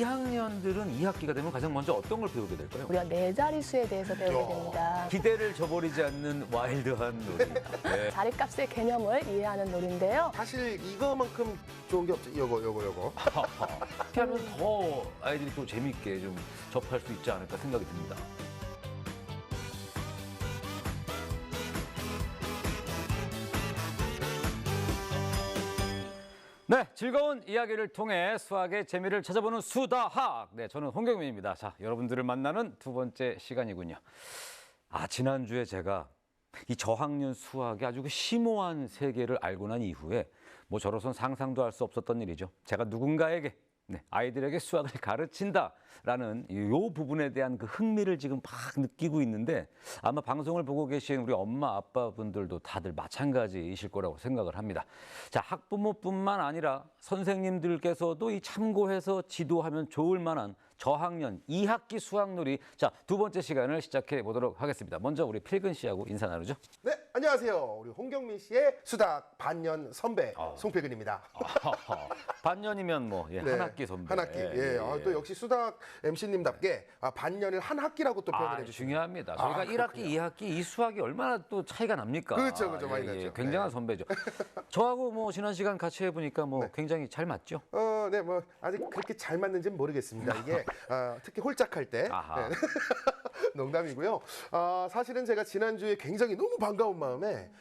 2학년들은 2학기가 되면 가장 먼저 어떤 걸 배우게 될까요? 무려 4자릿수에 대해서 배우게 됩니다. 기대를 저버리지 않는 와일드한 놀이. 네. 자릿값의 개념을 이해하는 놀인데요. 사실 이거만큼 좋은 게 없죠. 요거. 이렇게 하면 더 아이들이 또 재밌게 좀 접할 수 있지 않을까 생각이 듭니다. 네, 즐거운 이야기를 통해 수학의 재미를 찾아보는 수다학. 네, 저는 홍경민입니다. 자, 여러분들을 만나는 두 번째 시간이군요. 지난주에 제가 이 저학년 수학의 아주 그 심오한 세계를 알고 난 이후에 뭐 저로선 상상도 할 수 없었던 일이죠. 제가 누군가에게 아이들에게 수학을 가르친다라는 이 부분에 대한 그 흥미를 지금 막 느끼고 있는데 아마 방송을 보고 계신 우리 엄마, 아빠분들도 다들 마찬가지이실 거라고 생각을 합니다. 자, 학부모뿐만 아니라 선생님들께서도 이 참고해서 지도하면 좋을 만한 저학년 2학기 수학놀이. 자, 두 번째 시간을 시작해 보도록 하겠습니다. 먼저 우리 필근 씨하고 인사 나누죠. 네, 안녕하세요. 우리 홍경민 씨의 수학 반년 선배 송필근입니다. 반년이면 뭐 한 학기 선배. 한 학기. 또 역시 수학 MC님답게 반년을 한 학기라고 또 표현을 해주시네요. 중요합니다. 저희가 1학기, 2학기 이 수학이 얼마나 또 차이가 납니까? 그렇죠. 많이 나죠. 굉장한 선배죠. 저하고 뭐 지난 시간 같이 해보니까 뭐 굉장히 잘 맞죠? 네, 뭐 아직 그렇게 잘 맞는지는 모르겠습니다. 이게 특히 홀짝할 때. 농담이고요. 사실은 제가 지난주에 굉장히 너무 반가운 마음에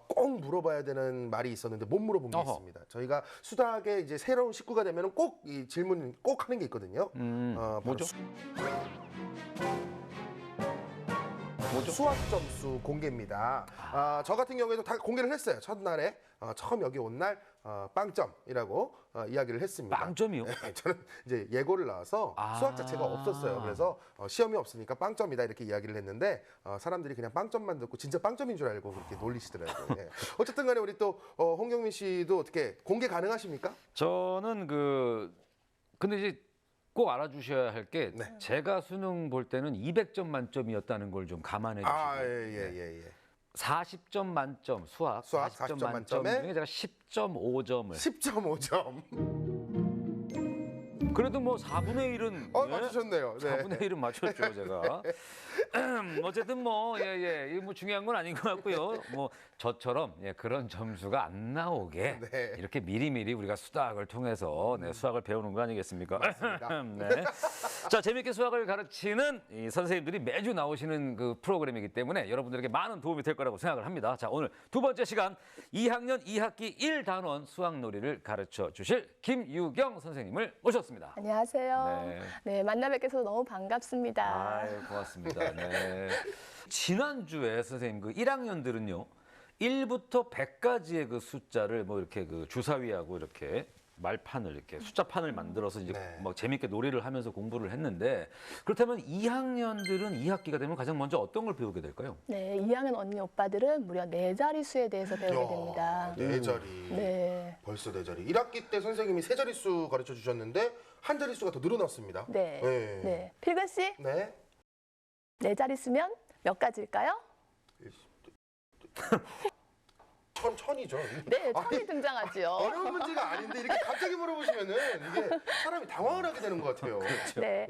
꼭 물어봐야 되는 말이 있었는데 못 물어본 게 있습니다. 저희가 수학에 이제 새로운 식구가 되면 꼭 이 질문 꼭 하는 게 있거든요. 뭐죠? 수학 점수 공개입니다. 저 같은 경우에도 다 공개를 했어요. 첫날에 처음 여기 온 날 빵점이라고 이야기를 했습니다. 빵점이요? 네, 저는 이제 예고를 나와서 수학 자체가 없었어요. 그래서 시험이 없으니까 빵점이다 이렇게 이야기를 했는데 사람들이 그냥 빵점만 듣고 진짜 빵점인 줄 알고 그렇게 놀리시더라고요. 네. 어쨌든 간에 우리 또 홍경민 씨도 어떻게 공개 가능하십니까? 저는 근데 이제 꼭 알아주셔야 할 게 제가 수능 볼 때는 200점 만점이었다는 걸 좀 감안해 주시고 예. 40점 만점 수학 40점 만점 중에 제가 10.5점을 10.5점. 그래도 뭐 4분의 1은 맞추셨네요. 네. 4분의 1은 맞췄죠, 제가. 어쨌든 이게 뭐 중요한 건 아닌 것 같고요. 뭐 저처럼 그런 점수가 안 나오게 이렇게 미리미리 우리가 수학을 통해서 수학을 배우는 거 아니겠습니까? 네. 자, 재밌게 수학을 가르치는 이 선생님들이 매주 나오시는 그 프로그램이기 때문에 여러분들에게 많은 도움이 될 거라고 생각을 합니다. 자, 오늘 두 번째 시간 2학년 2학기 1단원 수학놀이를 가르쳐 주실 김유경 선생님을 모셨습니다. 안녕하세요. 네, 만나 뵙게 돼서 너무 반갑습니다. 고맙습니다. 네. 지난주에 선생님 1학년들은요. 1부터 100까지의 그 숫자를 뭐 이렇게 그 주사위하고 이렇게 말판을 이렇게 숫자판을 만들어서 이제 막 재밌게 놀이를 하면서 공부를 했는데 그렇다면 2학년들은 2학기가 되면 가장 먼저 어떤 걸 배우게 될까요? 네, 2학년 언니 오빠들은 무려 4자릿수에 대해서 배우게 됩니다. 4자리. 네. 벌써 4자리. 1학기 때 선생님이 3자릿수 가르쳐 주셨는데 한 자릿수가 더 늘어났습니다. 네. 필근 씨? 네. 4자릿수면 몇 가지일까요? 천이죠. 네, 천이 등장하죠. 어려운 문제가 아닌데 이렇게 갑자기 물어보시면은 이게 사람이 당황을 하게 되는 것 같아요. 네,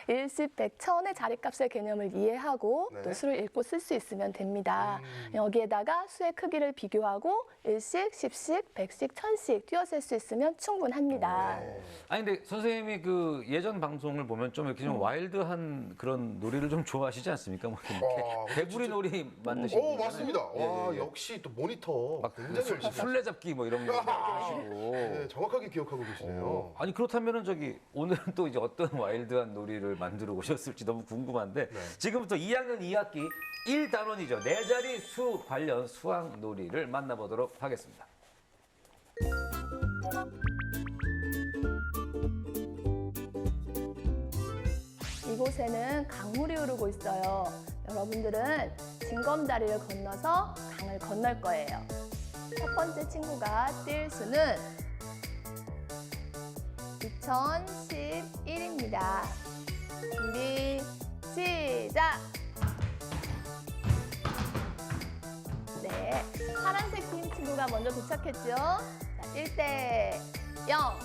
일십, 백, 천의 자릿값의 개념을 이해하고 또 수를 읽고 쓸 수 있으면 됩니다. 여기에다가 수의 크기를 비교하고 일씩, 십씩, 백씩, 천씩 띄어셀 수 있으면 충분합니다. 아니 근데 선생님이 그 예전 방송을 보면 좀 이렇게 좀 와일드한 그런 놀이를 좀 좋아하시지 않습니까? 뭐 이렇게 개구리 놀이 만드시고. 맞습니다. 와, 역시 또 모니터 굉장히 열심히 술래잡기 뭐 이런 거 하시고. 네, 정확하게 기억하고 계시네요. 아니 그렇다면은 오늘은 또 이제 어떤 와일드한 놀이를 만들어 오셨을지 너무 궁금한데 지금부터 2학년 2학기 1단원이죠. 4자리 수 관련 수학 놀이를 만나보도록 하겠습니다. 이곳에는 강물이 흐르고 있어요. 여러분들은 징검다리를 건너서 강을 건널 거예요. 첫 번째 친구가 뛸 수는 2011입니다. 준비, 시작! 네, 파란색 팀 친구가 먼저 도착했죠? 자, 뛸 때 0,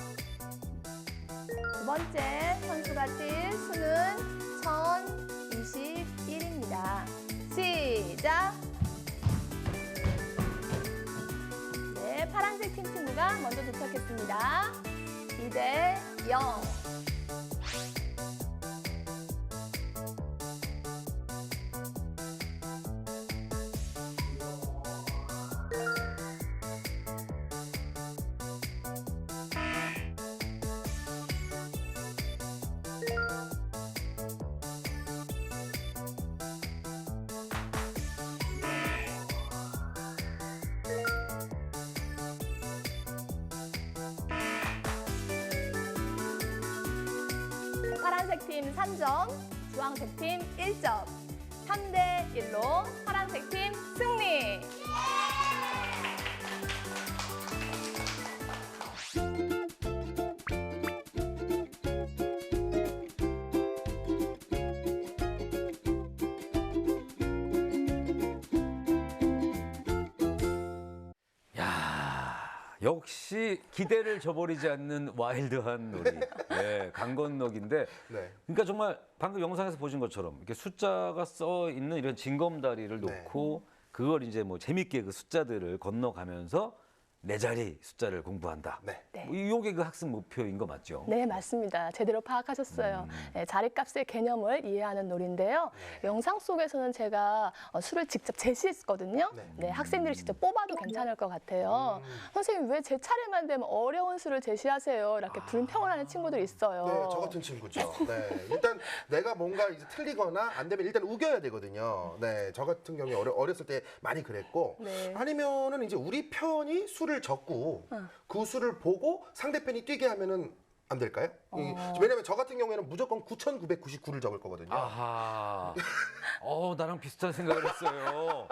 두 번째 선수가 뛸 수는 1021입니다. 시작! 네, 파란색 팀 친구가 먼저 도착했습니다. 2대0. 파란색 팀 3점, 주황색 팀 1점. 3대1로 파란색 팀 승리! 역시 기대를 저버리지 않는 와일드한 놀이. 네, 강 건너기인데. 네. 그러니까 정말 방금 영상에서 보신 것처럼 이렇게 숫자가 써 있는 이런 징검다리를 네. 놓고 그걸 이제 뭐 재밌게 그 숫자들을 건너가면서 네 자리 숫자를 공부한다. 네. 네. 이게 그 학습 목표인 거 맞죠? 네, 맞습니다. 제대로 파악하셨어요. 네, 자리값의 개념을 이해하는 놀인데요. 영상 속에서는 제가 술을 직접 제시했거든요. 네, 학생들이 직접 뽑아도 괜찮을 것 같아요. 선생님, 왜 제 차례만 되면 어려운 수를 제시하세요? 이렇게 불평을 하는 친구들이 있어요. 네, 저 같은 친구죠. 네, 일단 내가 뭔가 이제 틀리거나 안 되면 일단 우겨야 되거든요. 네, 저 같은 경우에 어렸을 때 많이 그랬고, 네. 아니면은 이제 우리 편이 수를 적고 그 수를 보고 상대편이 뛰게 하면은 안 될까요? 왜냐면 저 같은 경우에는 무조건 9,999를 적을 거거든요. 아하. 나랑 비슷한 생각을 했어요.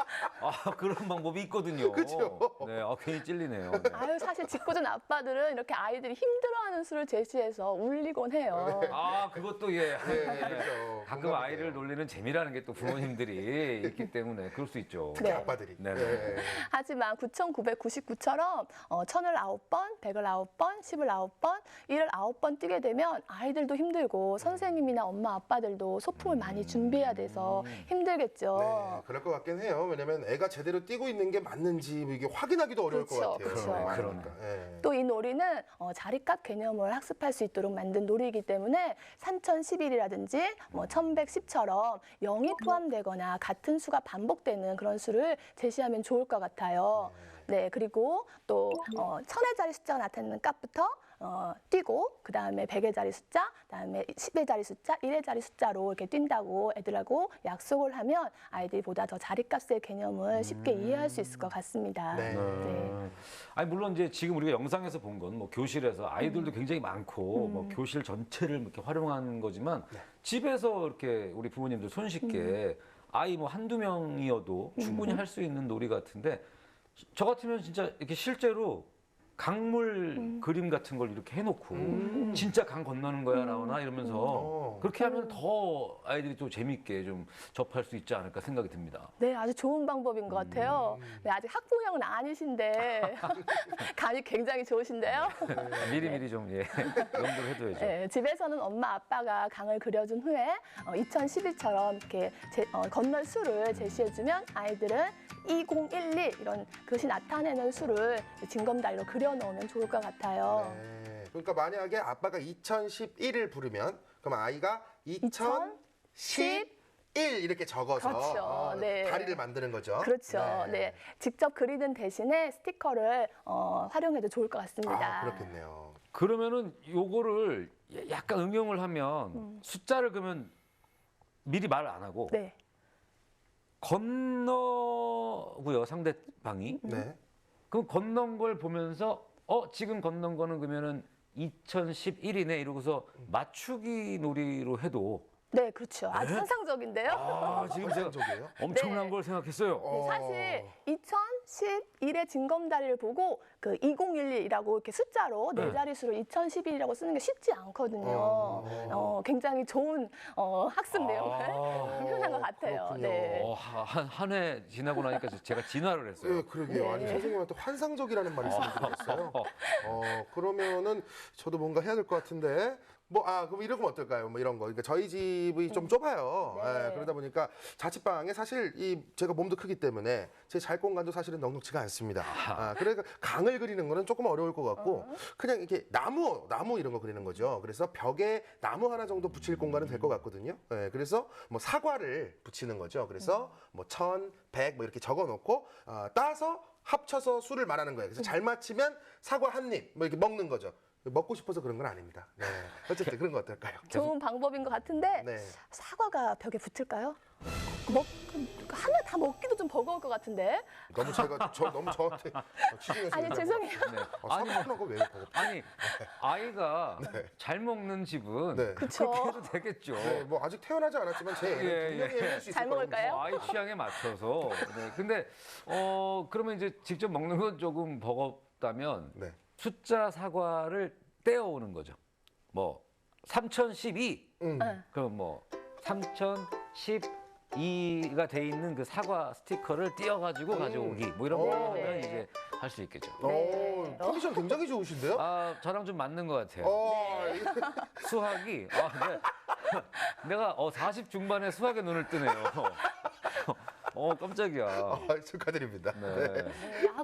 그런 방법이 있거든요. 그죠? 네, 괜히 찔리네요. 네. 아유, 사실 짓궂은 아빠들은 이렇게 아이들이 힘들어하는 수를 제시해서 울리곤 해요. 그것도 예. 네, 그렇죠. 가끔 공감이 아이를 돼요. 놀리는 재미라는 게 또 부모님들이 있기 때문에 그럴 수 있죠. 특히 네. 아빠들이. 네. 네. 하지만 9,999처럼 1,000을 9번, 100을 9번, 10을 9번, 1을 9번 뛰게 되면 아이들도 힘들고 선생님이나 엄마 아빠들도 소품을 많이 준비해야 돼서 힘들겠죠. 네, 그럴 것 같긴 해요. 왜냐면 애가 제대로 뛰고 있는 게 맞는지 이게 확인하기도 어려울 그렇죠, 것 같아요. 그렇죠. 네, 그러니까. 네. 또 이 놀이는 자리값 개념을 학습할 수 있도록 만든 놀이이기 때문에 3011이라든지 1110처럼 0이 포함되거나 같은 수가 반복되는 그런 수를 제시하면 좋을 것 같아요. 네, 그리고 또 1000의 자리 숫자가 나타나는 값부터 뛰고 그다음에 100의 자리 숫자, 그다음에 10의 자리 숫자, 1의 자리 숫자로 이렇게 뛴다고 애들하고 약속을 하면 아이들이 보다 더 자리값의 개념을 쉽게 이해할 수 있을 것 같습니다. 네. 네. 아니 물론 이제 지금 우리가 영상에서 본 건 뭐 교실에서 아이들도 굉장히 많고 뭐 교실 전체를 이렇게 활용하는 거지만 집에서 이렇게 우리 부모님들 손쉽게 아이 뭐 한두 명이어도 충분히 할 수 있는 놀이 같은데 저 같으면 진짜 이렇게 실제로 강물 그림 같은 걸 이렇게 해놓고 진짜 강 건너는 거야 나오나 이러면서 그렇게 하면 더 아이들이 또 재밌게 좀 접할 수 있지 않을까 생각이 듭니다. 네, 아주 좋은 방법인 것 같아요. 네, 아직 학부형은 아니신데 감이 굉장히 좋으신데요. 미리미리 좀 연구를 해둬야죠. 네, 집에서는 엄마 아빠가 강을 그려준 후에 2011처럼 이렇게 건널 수를 제시해주면 아이들은 2011 이런 것이 나타내는 수를 징검다리로 그려놓으면 좋을 것 같아요. 네. 그러니까 만약에 아빠가 2011을 부르면 그럼 아이가 2011 이렇게 적어서 그렇죠. 네. 다리를 만드는 거죠. 그렇죠. 네. 직접 그리는 대신에 스티커를 활용해도 좋을 것 같습니다. 그렇겠네요. 그러면은 요거를 약간 응용을 하면 숫자를 그러면 미리 말 안 하고 네. 건너고요 상대방이. 네. 그럼 건넌 걸 보면서 지금 건넌 거는 그러면은 2011이네 이러고서 맞추기 놀이로 해도 네, 그렇죠. 아주 환상적인데요. 지금 제가 환상적이에요? 엄청난 네. 걸 생각했어요. 네, 사실 2011의 징검다리를 보고 그 2011이라고 이렇게 숫자로 네 자릿수로 2011이라고 쓰는 게 쉽지 않거든요. 굉장히 좋은 학습 내용을 표현한 것 같아요. 그렇군요. 네. 한 해 지나고 나니까 제가 진화를 했어요. 네, 그러게요. 아니 네. 선생님한테 환상적이라는 말씀을 드렸어요. 그러면은 저도 뭔가 해야 될 것 같은데 그럼 이러면 어떨까요? 뭐 이런 거. 그러니까 저희 집이 좀 좁아요. 네. 예, 그러다 보니까 자취방에 사실 제가 몸도 크기 때문에 제 잘 공간도 사실은 넉넉지가 않습니다. 그러니까 강을 그리는 거는 조금 어려울 것 같고 그냥 이렇게 나무 이런 거 그리는 거죠. 그래서 벽에 나무 하나 정도 붙일 공간은 될 것 같거든요. 예, 그래서 뭐 사과를 붙이는 거죠. 그래서 뭐 1000, 100 뭐 이렇게 적어 놓고 따서 합쳐서 수를 말하는 거예요. 그래서 잘 맞히면 사과 한 입 뭐 이렇게 먹는 거죠. 먹고 싶어서 그런 건 아닙니다. 네. 어쨌든 그런 거 어떨까요? 좋은 방법인 것 같은데 네. 사과가 벽에 붙을까요? 하나 다 먹기도 좀 버거울 것 같은데. 너무 너무 저한테 치중해서 아니 죄송해요. 네. 사과 하나가 왜 버겁? 아니 아이가 잘 먹는 집은 네. 그쵸. 그렇게 해도 되겠죠. 네, 뭐 아직 태어나지 않았지만 제 애는 예, 분명히 해볼 수 있을 잘 먹을까요? 뭐 아이 취향에 맞춰서. 네. 근데 그러면 이제 직접 먹는 건 조금 버겁다면 네. 숫자 사과를 떼어오는 거죠. 뭐 3012. 네. 그럼 뭐 3012가 돼 있는 그 사과 스티커를 띄어가지고 가져오기 뭐 이런 거 오. 하면 이제 할 수 있겠죠. 네. 컨디션 굉장히 좋으신데요? 저랑 좀 맞는 것 같아요. 네. 수학이 내가 40 중반에 수학에 눈을 뜨네요. 깜짝이야. 축하드립니다. 네. 네,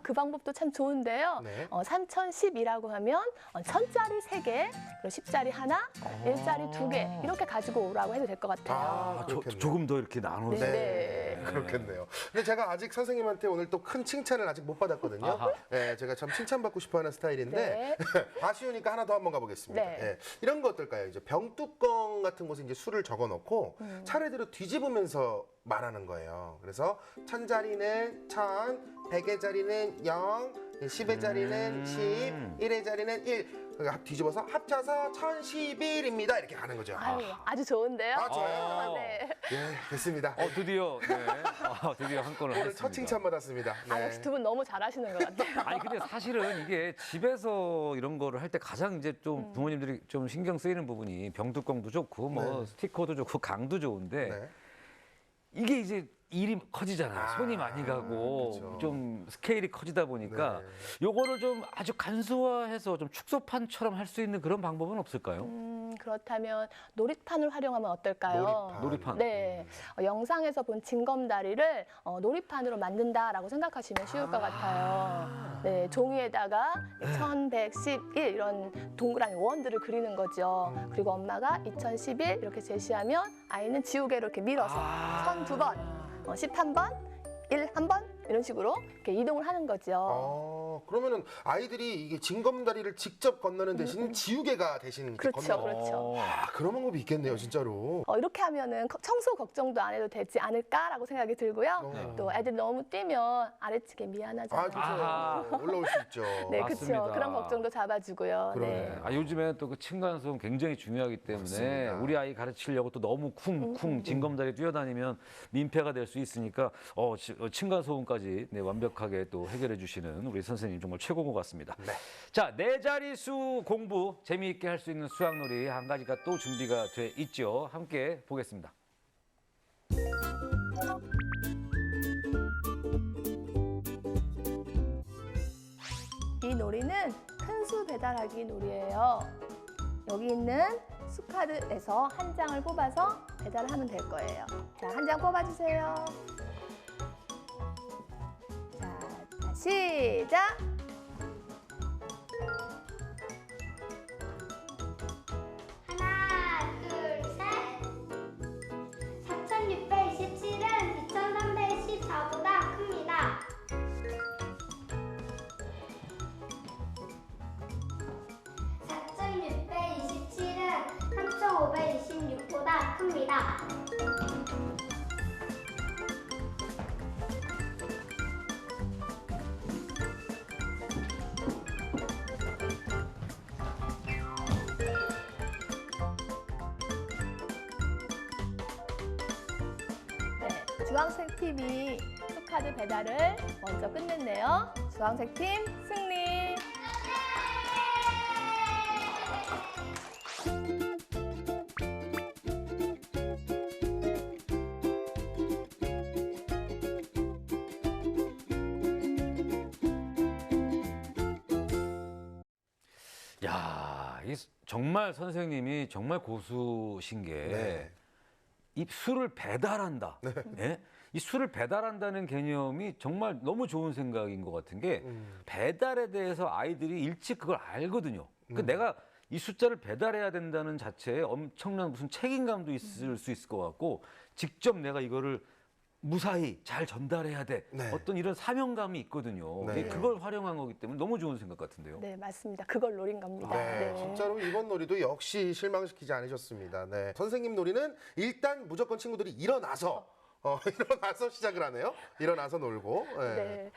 그 방법도 참 좋은데요. 네. 3010이라고 하면 1000짜리 3개, 그리고 10짜리 하나, 1짜리 2개 이렇게 가지고 오라고 해도 될 것 같아요. 그렇겠네요. 조금 더 이렇게 나눠서. 네. 그렇겠네요. 근데 제가 아직 선생님한테 오늘 또 큰 칭찬을 아직 못 받았거든요. 아하. 네, 제가 참 칭찬받고 싶어하는 스타일인데 아쉬우니까 하나 더 한번 가보겠습니다. 네. 네, 이런 거 어떨까요? 이제 병뚜껑 같은 곳에 이제 술을 적어놓고 차례대로 뒤집으면서 말하는 거예요. 그래서 1000자리는 1000, 100의 자리는 0, 10의 자리는 10, 1의 자리는 1. 그러니까 뒤집어서 합쳐서 1011입니다. 이렇게 가는 거죠. 아주 좋은데요. 좋아요. 네. 예, 됐습니다. 드디어 드디어 한 건을 오늘 하셨습니다. 첫 칭찬 받았습니다. 네. 역시 두 분 너무 잘하시는 것 같아요. 아니 근데 사실은 이게 집에서 이런 거를 할 때 가장 이제 좀 부모님들이 좀 신경 쓰이는 부분이 병뚜껑도 좋고 뭐 네. 스티커도 좋고 강도 좋은데 네. 이게 이제 일이 커지잖아요. 손이 많이 가고 그렇죠. 좀 스케일이 커지다 보니까 네. 요거를 좀 아주 간소화해서 좀 축소판처럼 할 수 있는 그런 방법은 없을까요? 그렇다면 놀이판을 활용하면 어떨까요? 놀이판. 네, 영상에서 본 징검다리를 놀이판으로 만든다라고 생각하시면 쉬울 것 같아요. 네, 종이에다가 1111 이런 동그라미 원들을 그리는 거죠. 그리고 엄마가 2011 이렇게 제시하면 아이는 지우개로 이렇게 밀어서 1002번, 11번, 1번 이런 식으로 이렇게 이동을 하는 거죠. 그러면은 아이들이 이게 징검다리를 직접 건너는 대신 지우개가 대신 이렇게 그렇죠, 건너. 그렇죠. 그런 방법이 있겠네요, 진짜로. 이렇게 하면은 청소 걱정도 안 해도 되지 않을까라고 생각이 들고요. 또 애들이 너무 뛰면 아래측에 미안하잖아요. 그렇죠. 올라올 수 있죠. 네, 맞습니다. 그렇죠. 그런 걱정도 잡아주고요. 그러네. 네. 요즘에는 또 그 층간소음 굉장히 중요하기 때문에 맞습니다. 우리 아이 가르치려고 또 너무 쿵쿵 징검다리 뛰어다니면 민폐가 될 수 있으니까 층간소음까지 완벽하게 또 해결해 주시는 우리 선생님 정말 최고인 것 같습니다. 네. 자, 네 자릿수 공부 재미있게 할 수 있는 수학놀이 한 가지가 또 준비가 돼 있죠. 함께 보겠습니다. 이 놀이는 큰 수 배달하기 놀이예요. 여기 있는 수카드에서 한 장을 뽑아서 배달을 하면 될 거예요. 자, 한 장 뽑아주세요. 자, 시작! 하나, 둘, 셋. 4627은 2314보다 큽니다. 4627은 3526보다 큽니다. 네, 주황색 팀이 수카드 배달을 먼저 끝냈네요. 주황색 팀 승리! 야, 정말 선생님이 정말 고수신 게 네. 이 술을 배달한다. 예? 이 술을 배달한다는 개념이 정말 너무 좋은 생각인 것 같은 게 배달에 대해서 아이들이 일찍 그걸 알거든요. 그 내가 이 숫자를 배달해야 된다는 자체에 엄청난 무슨 책임감도 있을 수 있을 것 같고 직접 내가 이거를 무사히 잘 전달해야 돼. 네. 어떤 이런 사명감이 있거든요. 네. 그걸 활용한 거기 때문에 너무 좋은 생각 같은데요. 네, 맞습니다. 그걸 노린 겁니다. 네, 진짜로 이번 놀이도 역시 실망시키지 않으셨습니다. 네, 선생님 놀이는 일단 무조건 친구들이 일어나서 일어나서 시작을 하네요. 일어나서 놀고. 네. 네,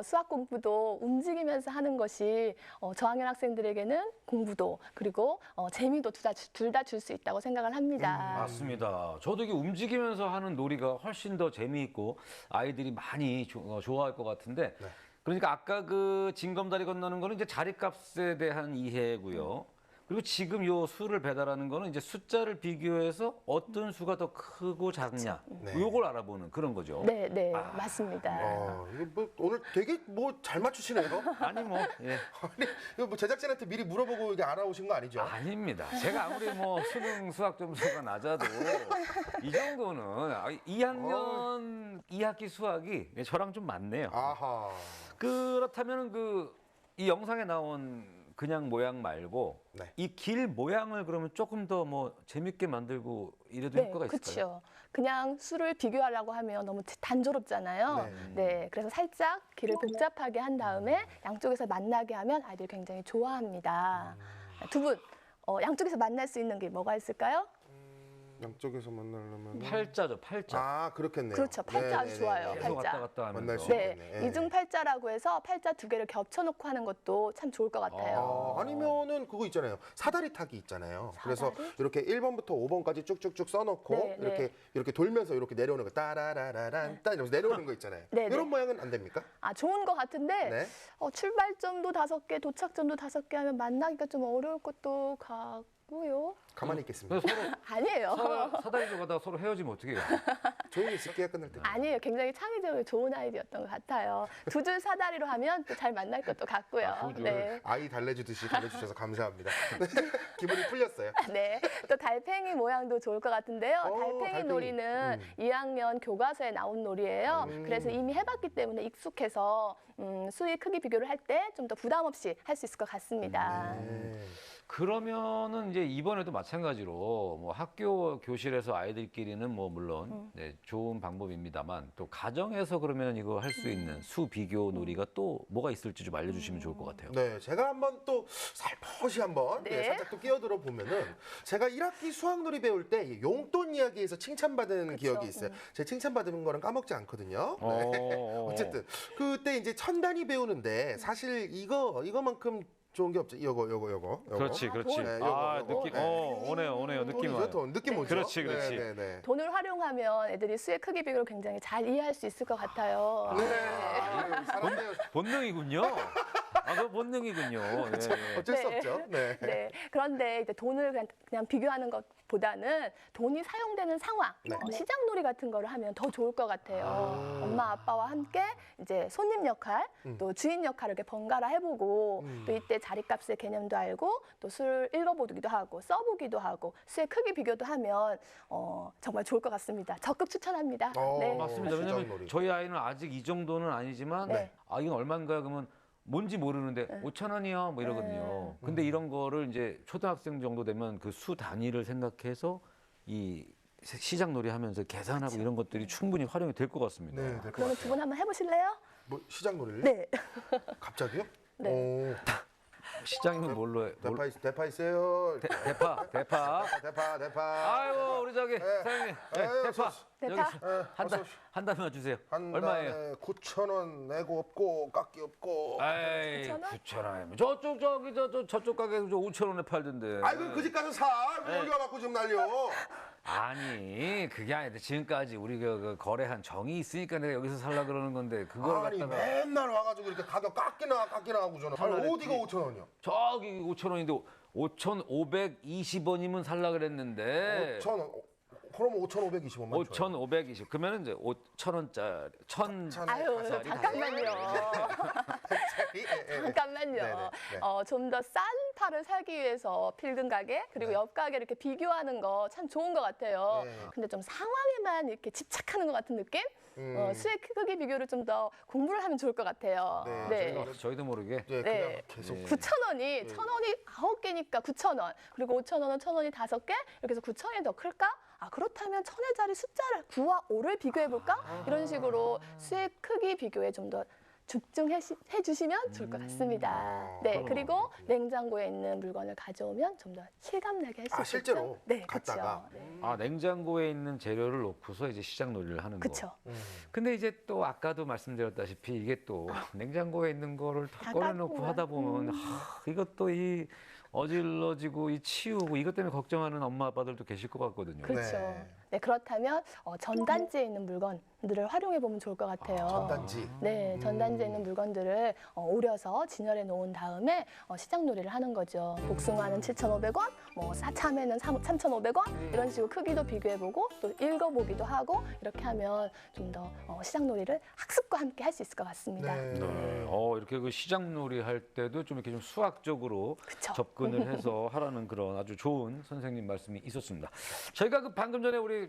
수학 공부도 움직이면서 하는 것이 저학년 학생들에게는 공부도 그리고 재미도 둘 다 줄 수 있다고 생각을 합니다. 맞습니다. 저도 이게 움직이면서 하는 놀이가 훨씬 더 재미있고 아이들이 많이 좋아할 것 같은데 네. 그러니까 아까 그 징검다리 건너는 거는 이제 자리값에 대한 이해고요. 그리고 지금 요 수를 배달하는 거는 이제 숫자를 비교해서 어떤 수가 더 크고 작냐 네. 요걸 알아보는 그런 거죠. 네, 네, 맞습니다. 이거 뭐 오늘 되게 뭐 잘 맞추시네요. 아니 뭐 예. 아니, 이거 뭐 제작진한테 미리 물어보고 이게 알아오신 거 아니죠? 아닙니다. 제가 아무리 뭐 수능 수학 점수가 낮아도 이 정도는 2학년 2학기 수학이 저랑 좀 맞네요. 아하. 그렇다면 이 영상에 나온 그냥 모양 말고 네. 이 길 모양을 그러면 조금 더 뭐 재밌게 만들고 이래도 네, 효과가 있을까요? 그렇죠. 그냥 수를 비교하려고 하면 너무 단조롭잖아요. 네, 그래서 살짝 길을 복잡하게 한 다음에 양쪽에서 만나게 하면 아이들이 굉장히 좋아합니다. 두 분, 양쪽에서 만날 수 있는 게 뭐가 있을까요? 양쪽에서 만나려면 팔자죠, 팔자. 아, 그렇겠네요. 그렇죠. 팔자 아주 좋아요. 계속 팔자. 왔다 갔다 하면서. 만날 수 네, 있겠네. 이중팔자라고 해서 팔자 두 개를 겹쳐놓고 하는 것도 참 좋을 것 같아요. 아니면은 그거 있잖아요. 사다리 타기 있잖아요. 그래서 사다리? 이렇게 1번부터 5번까지 쭉쭉쭉 써놓고 네, 이렇게 네. 이렇게 돌면서 이렇게 내려오는 거 따라라라란 따 이러면서 내려오는 거 있잖아요. 네, 이런 네. 모양은 안 됩니까? 아, 좋은 것 같은데 네. 출발점도 5개, 도착점도 5개 하면 만나기가 좀 어려울 것도 같고요. 가만히 있겠습니다. 그래서 서로 아니에요. 사다리로 가다가 서로 헤어지면 어떻게 해요? 조용히 있을게요. 끝날 때. 아니에요. 굉장히 창의적이고 좋은 아이디어였던 것 같아요. 두 줄 사다리로 하면 또 잘 만날 것도 같고요. 두 줄. 네. 아이 달래주듯이 달래주셔서 감사합니다. 기분이 풀렸어요. 네. 또 달팽이 모양도 좋을 것 같은데요. 달팽이 달팽이. 놀이는 2학년 교과서에 나온 놀이예요. 그래서 이미 해봤기 때문에 익숙해서 수의 크기 비교를 할 때 좀 더 부담 없이 할 수 있을 것 같습니다. 그러면은 이제 이번에도 마찬가지로 뭐 학교 교실에서 아이들끼리는 뭐 물론 네, 좋은 방법입니다만 또 가정에서 그러면 이거 할 수 있는 수 비교 놀이가 또 뭐가 있을지 좀 알려주시면 좋을 것 같아요. 네, 제가 한번 또 살포시 한번 네. 살짝 또 끼어들어 보면은 제가 1학기 수학놀이 배울 때 용돈 이야기에서 칭찬받은 기억이 있어요. 제가 칭찬받은 거는 까먹지 않거든요. 네. 어쨌든 그때 이제 천 단위 배우는데 사실 이거만큼 좋은 게 없죠. 요거. 그렇지, 그렇지. 네, 아, 요거. 느낌, 네. 오네요. 느낌 돈이죠, 와요. 돈. 느낌 오죠? 그렇지, 그렇지. 네. 돈을 활용하면 애들이 수의 크기 비교를 굉장히 잘 이해할 수 있을 것 같아요. 사람들 본능이군요. 그 본능이군요. 네. 어쩔 수 네. 없죠. 네. 네. 그런데 이제 돈을 그냥 비교하는 것보다는 돈이 사용되는 상황, 네. 시장놀이 같은 거를 하면 더 좋을 것 같아요. 엄마 아빠와 함께 이제 손님 역할, 또 주인 역할을 이렇게 번갈아 해보고 또 이때 자리값의 개념도 알고 또 수를 읽어보기도 하고 써보기도 하고 수의 크기 비교도 하면 정말 좋을 것 같습니다. 적극 추천합니다. 네. 맞습니다. 시장 왜냐면 놀이. 저희 아이는 아직 이 정도는 아니지만 네. 이건 얼마인가요? 그러면 뭔지 모르는데 5,000원이요 뭐 이러거든요. 근데 이런 거를 이제 초등학생 정도 되면 그 수 단위를 생각해서 이 시장놀이 하면서 계산하고 이런 것들이 충분히 활용이 될 것 같습니다. 네, 될것 그러면 두 같아요. 분 한번 해보실래요? 뭐 시장놀이를? 네. 갑자기요? 네. 오, 시장이면 뭘로 해? 대파 있어요. 대파. 대파. 아이고 우리 저기 사장님 아유, 대파 대파? 여기 한 단만 주세요. 한 얼마예요? 달에 9,000원 내고 없고 깎기 없고. 에이 9,000원? 9,000원. 저쪽 가게에서 5,000원에 팔던데. 아이고 그 집 가서 사. 왜 여기 와갖고 좀 날려. 아니 그게 아닌데 지금까지 우리 그 거래한 정이 있으니까 내가 여기서 살라 그러는 건데 그걸 아니 갖다가 맨날 와가지고 이렇게 가격 깎이나 하고 저는. 아니 어디가 5,000원이요? 저기 5,000원인데 5,520원이면 살라 그랬는데 5,000원. 그럼 5,525만. 5,520. 그러면 이제 5,000원짜리, 1,000 아유, 가사리 잠깐만요. 잠깐만요. 네. 좀 더 싼 팔을 사기 위해서 필금 가게 그리고 네. 옆 가게 이렇게 비교하는 거 참 좋은 것 같아요. 네. 근데 좀 상황에만 이렇게 집착하는 것 같은 느낌? 수의 크기 비교를 좀 더 공부를 하면 좋을 것 같아요. 네. 저희도 모르게. 네, 그냥 네. 계속 9,000원이 1,000원이 9개니까 9,000원. 그리고 5,000원은 1,000원이 5개. 이렇게 해서 9,000원이 더 클까? 아, 그렇다면 1,000의 자리 숫자를 9와 5를 비교해 볼까? 이런 식으로 수의 크기 비교에 좀 더 집중해 주시면 좋을 것 같습니다. 네, 그리고 냉장고에 있는 물건을 가져오면 좀 더 실감나게 할 수 있죠. 실제로 네, 갖다가? 그렇죠. 네. 아, 냉장고에 있는 재료를 놓고서 이제 시장 놀이를 하는 거. 그렇죠. 근데 이제 또 아까도 말씀드렸다시피 이게 또 냉장고에 있는 거를 다 다 꺼내놓고 갖고 하다 보면 이것도 이 어질러지고 이 치우고 이것 때문에 걱정하는 엄마 아빠들도 계실 것 같거든요. 그렇죠. 네. 네, 그렇다면 전단지에 있는 물건들을 활용해 보면 좋을 것 같아요. 전단지. 네, 전단지에 있는 물건들을 오려서 진열해 놓은 다음에 시장놀이를 하는 거죠. 복숭아는 7,500원, 뭐 참외는 3,500원 이런 식으로 크기도 비교해보고 또 읽어보기도 하고 이렇게 하면 좀 더 시장놀이를 학습과 함께 할 수 있을 것 같습니다. 네. 네. 이렇게 그 시장놀이 할 때도 좀 이렇게 좀 수학적으로 그쵸. 접근을 해서 하라는 그런 아주 좋은 선생님 말씀이 있었습니다. 저희가 그 방금 전에 우리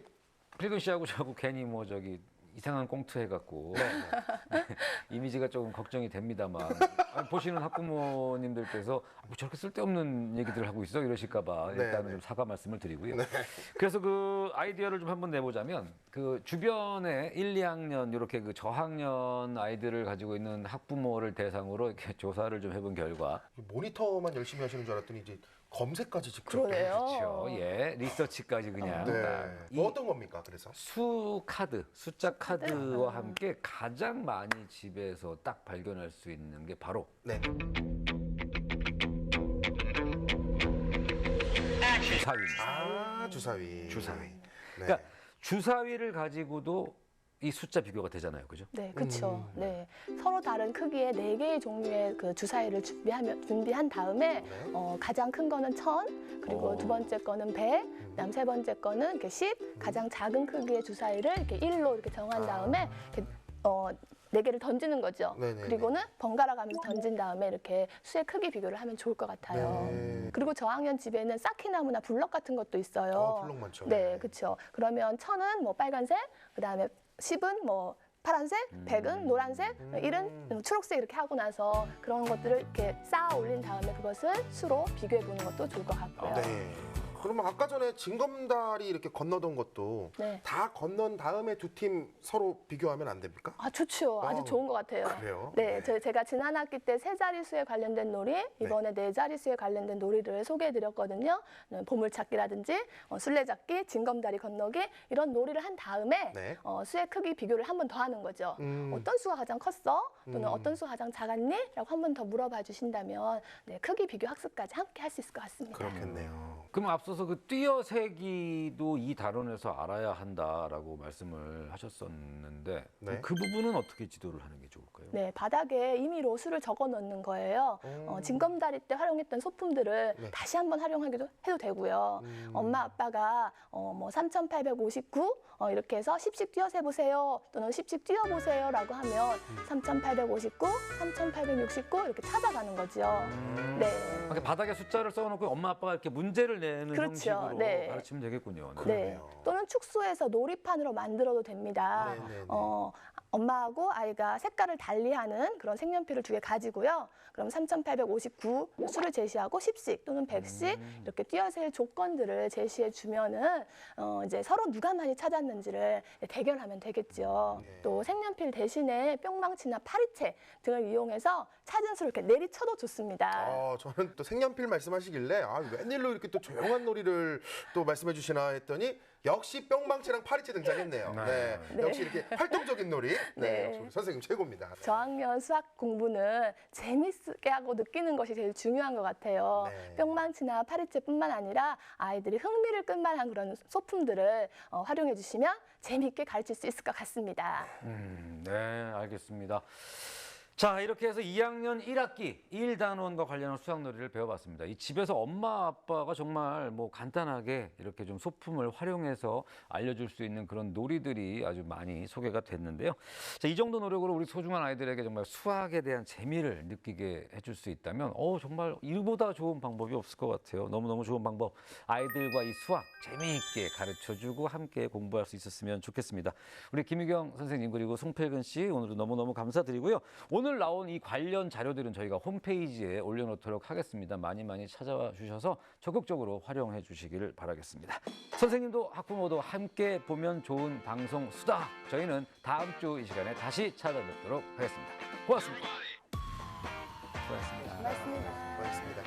필근 씨하고 저하고 괜히 뭐 저기 이상한 꽁트 해갖고 이미지가 조금 걱정이 됩니다만 보시는 학부모님들께서 뭐 저렇게 쓸데없는 얘기들을 하고 있어 이러실까봐 네, 일단은 네. 좀 사과 말씀을 드리고요. 그래서 그 아이디어를 좀 한번 내보자면 그 주변에 1, 2학년 이렇게 그 저학년 아이들을 가지고 있는 학부모를 대상으로 이렇게 조사를 좀 해본 결과 모니터만 열심히 하시는 줄 알았더니 이제 검색까지 직접. 그러네요. 그렇죠. 예, 리서치까지 그냥 네. 딱 이 뭐 어떤 겁니까? 그래서 수 카드, 숫자 카드와 함께 가장 많이 집에서 딱 발견할 수 있는 게 바로 네. 주사위입니다. 아, 주사위. 주사위. 네. 그러니까 주사위를 가지고도 이 숫자 비교가 되잖아요, 그죠? 네, 그렇죠. 네, 서로 다른 크기의 4개의 종류의 그 주사위를 준비한 다음에 가장 큰 거는 1,000, 그리고 두 번째 거는 100, 그다음 세 번째 거는 이렇게 10, 가장 작은 크기의 주사위를 이렇게 1로 이렇게 정한 다음에 이렇게, 4개를 던지는 거죠. 네네네. 그리고는 번갈아 가면서 던진 다음에 이렇게 수의 크기 비교를 하면 좋을 것 같아요. 네. 그리고 저학년 집에는 쌓기나무나 블럭 같은 것도 있어요. 블록 많죠. 네, 그렇죠. 그러면 1,000은 뭐 빨간색, 그다음에 10은 뭐 파란색, 100은 노란색, 1은 초록색 이렇게 하고 나서 그런 것들을 이렇게 쌓아 올린 다음에 그것을 수로 비교해 보는 것도 좋을 것 같고요. 네. 그러면 아까 전에 징검다리 이렇게 건너던 것도 네. 다 건넌 다음에 두 팀 서로 비교하면 안 됩니까? 아, 좋죠. 아주 좋은 것 같아요. 그래요? 네, 네. 제가 지난 학기 때 세 자릿수에 관련된 놀이, 이번에 네 자릿수에 관련된 놀이를 소개해드렸거든요. 보물찾기라든지 술래잡기, 징검다리 건너기 이런 놀이를 한 다음에 네. 수의 크기 비교를 한 번 더 하는 거죠. 어떤 수가 가장 컸어? 또는 어떤 수가 가장 작았니? 라고 한 번 더 물어봐 주신다면 네, 크기 비교 학습까지 함께 할 수 있을 것 같습니다. 그렇겠네요. 그럼 앞서서 그 띄어세기도 이 단원에서 알아야 한다라고 말씀을 하셨었는데 네. 그 부분은 어떻게 지도를 하는 게 좋을까요? 네, 바닥에 임의로 수를 적어 넣는 거예요. 징검다리 때 활용했던 소품들을 네. 다시 한번 활용하기도 해도 되고요. 엄마 아빠가 뭐 3,859 이렇게 해서 10씩 뛰어세 보세요. 또는 10씩 뛰어보세요라고 하면 3,859, 3,869 이렇게 찾아가는 거죠. 네. 이렇게 바닥에 숫자를 써놓고 엄마 아빠가 이렇게 문제를 내는 그렇죠. 형식으로 네. 가르치면 되겠군요. 네. 그러네요. 또는 축소해서 놀이판으로 만들어도 됩니다. 네, 네, 네. 엄마하고 아이가 색깔을 달리하는 그런 색연필을 2개 가지고요. 그럼 3,859 수를 제시하고 10씩 또는 100씩 이렇게 띄어셀 조건들을 제시해 주면은 이제 서로 누가 많이 찾았는지를 대결하면 되겠죠. 네. 또 색연필 대신에 뿅망치나 파리채 등을 이용해서 찾은 수를 이렇게 내리쳐도 좋습니다. 저는 또 색연필 말씀하시길래 웬일로 이렇게 또 조용한 놀이를 또 말씀해 주시나 했더니 역시 뿅망치랑 파리채 등장했네요. 네. 네. 역시 이렇게 활동적인 놀이. 네. 네. 역시 우리 선생님 최고입니다. 저학년 수학 공부는 재밌게 하고 느끼는 것이 제일 중요한 것 같아요. 네. 뿅망치나 파리채뿐만 아니라 아이들이 흥미를 끌만한 그런 소품들을 활용해 주시면 재미있게 가르칠 수 있을 것 같습니다. 네, 알겠습니다. 자, 이렇게 해서 2학년 1학기 1단원과 관련한 수학놀이를 배워봤습니다. 이 집에서 엄마 아빠가 정말 뭐 간단하게 이렇게 좀 소품을 활용해서 알려줄 수 있는 그런 놀이들이 아주 많이 소개가 됐는데요. 자, 이 정도 노력으로 우리 소중한 아이들에게 정말 수학에 대한 재미를 느끼게 해줄 수 있다면 정말 이보다 좋은 방법이 없을 것 같아요. 너무너무 좋은 방법. 아이들과 이 수학 재미있게 가르쳐주고 함께 공부할 수 있었으면 좋겠습니다. 우리 김유경 선생님 그리고 송필근 씨 오늘도 너무너무 감사드리고요. 오늘 나온 이 관련 자료들은 저희가 홈페이지에 올려놓도록 하겠습니다. 많이 찾아와 주셔서 적극적으로 활용해 주시기를 바라겠습니다. 선생님도 학부모도 함께 보면 좋은 방송 수다. 저희는 다음 주 이 시간에 다시 찾아뵙도록 하겠습니다. 고맙습니다. 고맙습니다. 고맙습니다. 고맙습니다.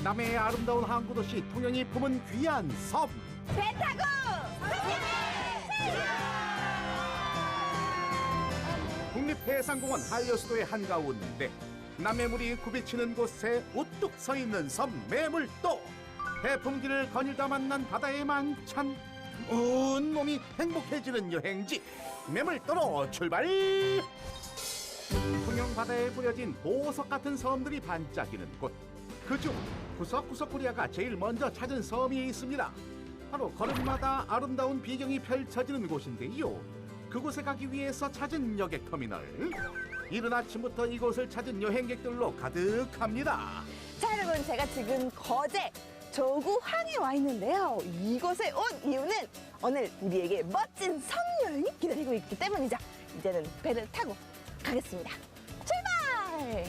남해의 아름다운 항구도시 통영이 품은 귀한 섬. 배 타고 국립해상공원 한려수도의 한가운데 남해물이 굽이치는 곳에 우뚝 서 있는 섬 매물도. 해풍기를 거닐다 만난 바다의 만찬. 온몸이 행복해지는 여행지 매물도로 출발. 통영 바다에 뿌려진 보석 같은 섬들이 반짝이는 곳. 그중 구석구석 코리아가 제일 먼저 찾은 섬이 있습니다. 바로 걸음마다 아름다운 비경이 펼쳐지는 곳인데요. 그곳에 가기 위해서 찾은 여객터미널. 이른 아침부터 이곳을 찾은 여행객들로 가득합니다. 자, 여러분, 제가 지금 거제 조구항에 와 있는데요. 이곳에 온 이유는 오늘 우리에게 멋진 섬 여행이 기다리고 있기 때문이죠. 이제는 배를 타고 가겠습니다. 출발!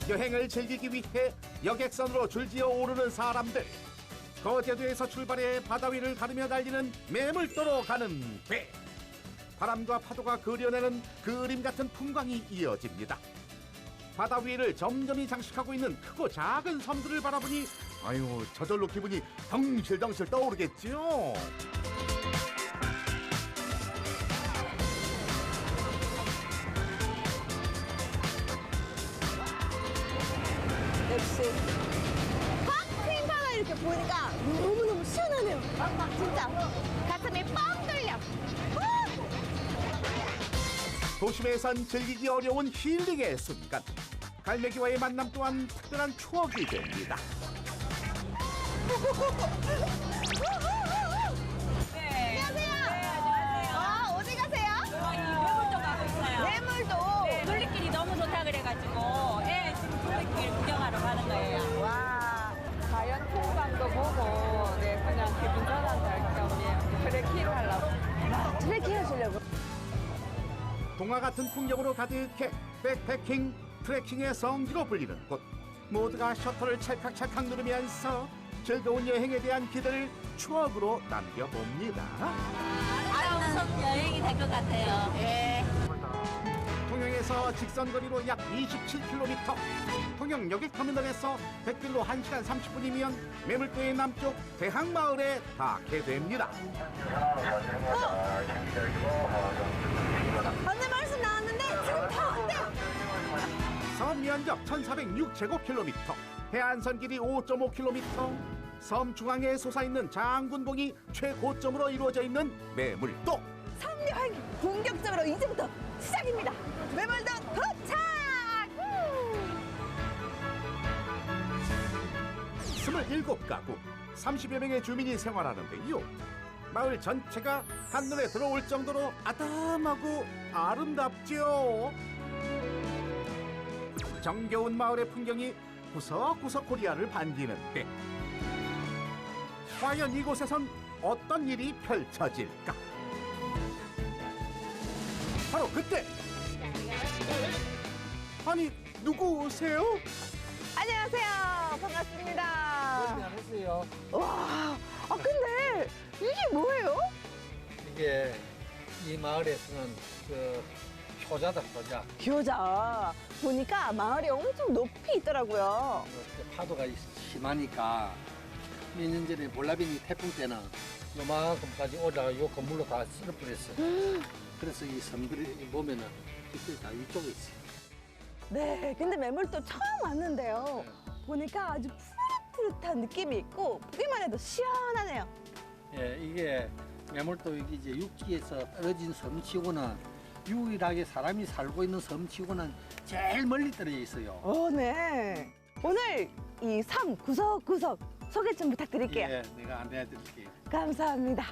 여행을 즐기기 위해 여객선으로 줄지어 오르는 사람들. 거제도에서 출발해 바다 위를 가르며 달리는 매물도로 가는 배. 바람과 파도가 그려내는 그림 같은 풍광이 이어집니다. 바다 위를 점점이 장식하고 있는 크고 작은 섬들을 바라보니 아유, 저절로 기분이 덩실덩실 떠오르겠죠. 역시 팝핑 바다 이렇게 보니까 너무너무 시원하네요. 진짜 가슴이 뻥 뚫려. 도심에선 즐기기 어려운 힐링의 순간. 갈매기와의 만남 또한 특별한 추억이 됩니다. 안녕하세요. 어디 가세요? 매물도 가고 있어요. 매물도. 둘리길이 너무 좋다 그래가지고 지금 둘리길 구경하러 가는 거예요. 와. 자연 풍광도 보고 그냥 기분 전환할 겸 트레킹 하려고. 트레킹 하시려고. 동화 같은 풍경으로 가득해 백패킹, 트레킹의 성지로 불리는 곳. 모두가 셔터를 찰칵찰칵 누르면서 즐거운 여행에 대한 기대를 추억으로 남겨봅니다. 아름다운 여행이 될 것 같아요. 네. 통영에서 직선거리로 약 27km, 통영 여객터미널에서 백길로 1시간 30분이면 매물도의 남쪽 대항마을에 닿게 됩니다. 안내 말씀 나왔는데 지금 다 왔대요. 섬 면적 1406제곱킬로미터, 해안선 길이 5.5km, 섬 중앙에 솟아있는 장군봉이 최고점으로 이루어져 있는 매물도. 섬 여행 본격적으로 이제부터 시작입니다. 매물도 도착! 27가구, 30여 명의 주민이 생활하는데요. 마을 전체가 한눈에 들어올 정도로 아담하고 아름답죠. 정겨운 마을의 풍경이 구석구석 코리아를 반기는데 과연 이곳에선 어떤 일이 펼쳐질까? 바로 그때! 아니, 누구세요? 안녕하세요. 반갑습니다. 안녕하세요. 와, 근데 이게 뭐예요? 이게 이 마을에서는 그 효자다, 효자. 효자. 보니까 마을이 엄청 높이 있더라고요. 이렇게 파도가 심하니까 몇 년 전에 볼라비니 태풍 때는 요만큼까지 올라가 요 건물로 다 쓸어버렸어요. 그래서 이 섬들이 보면은 이쪽 다 이쪽에 있어요. 네, 근데 매물도 처음 왔는데요. 보니까 아주 푸릇푸릇한 느낌이 있고 보기만 해도 시원하네요. 예, 이게 매물도 이게 이제 육지에서 떨어진 섬치고는 유일하게 사람이 살고 있는 섬치고는 제일 멀리 떨어져 있어요. 네. 오늘 이 섬 구석구석 소개 좀 부탁드릴게요. 예, 내가 안내해드릴게요. 감사합니다.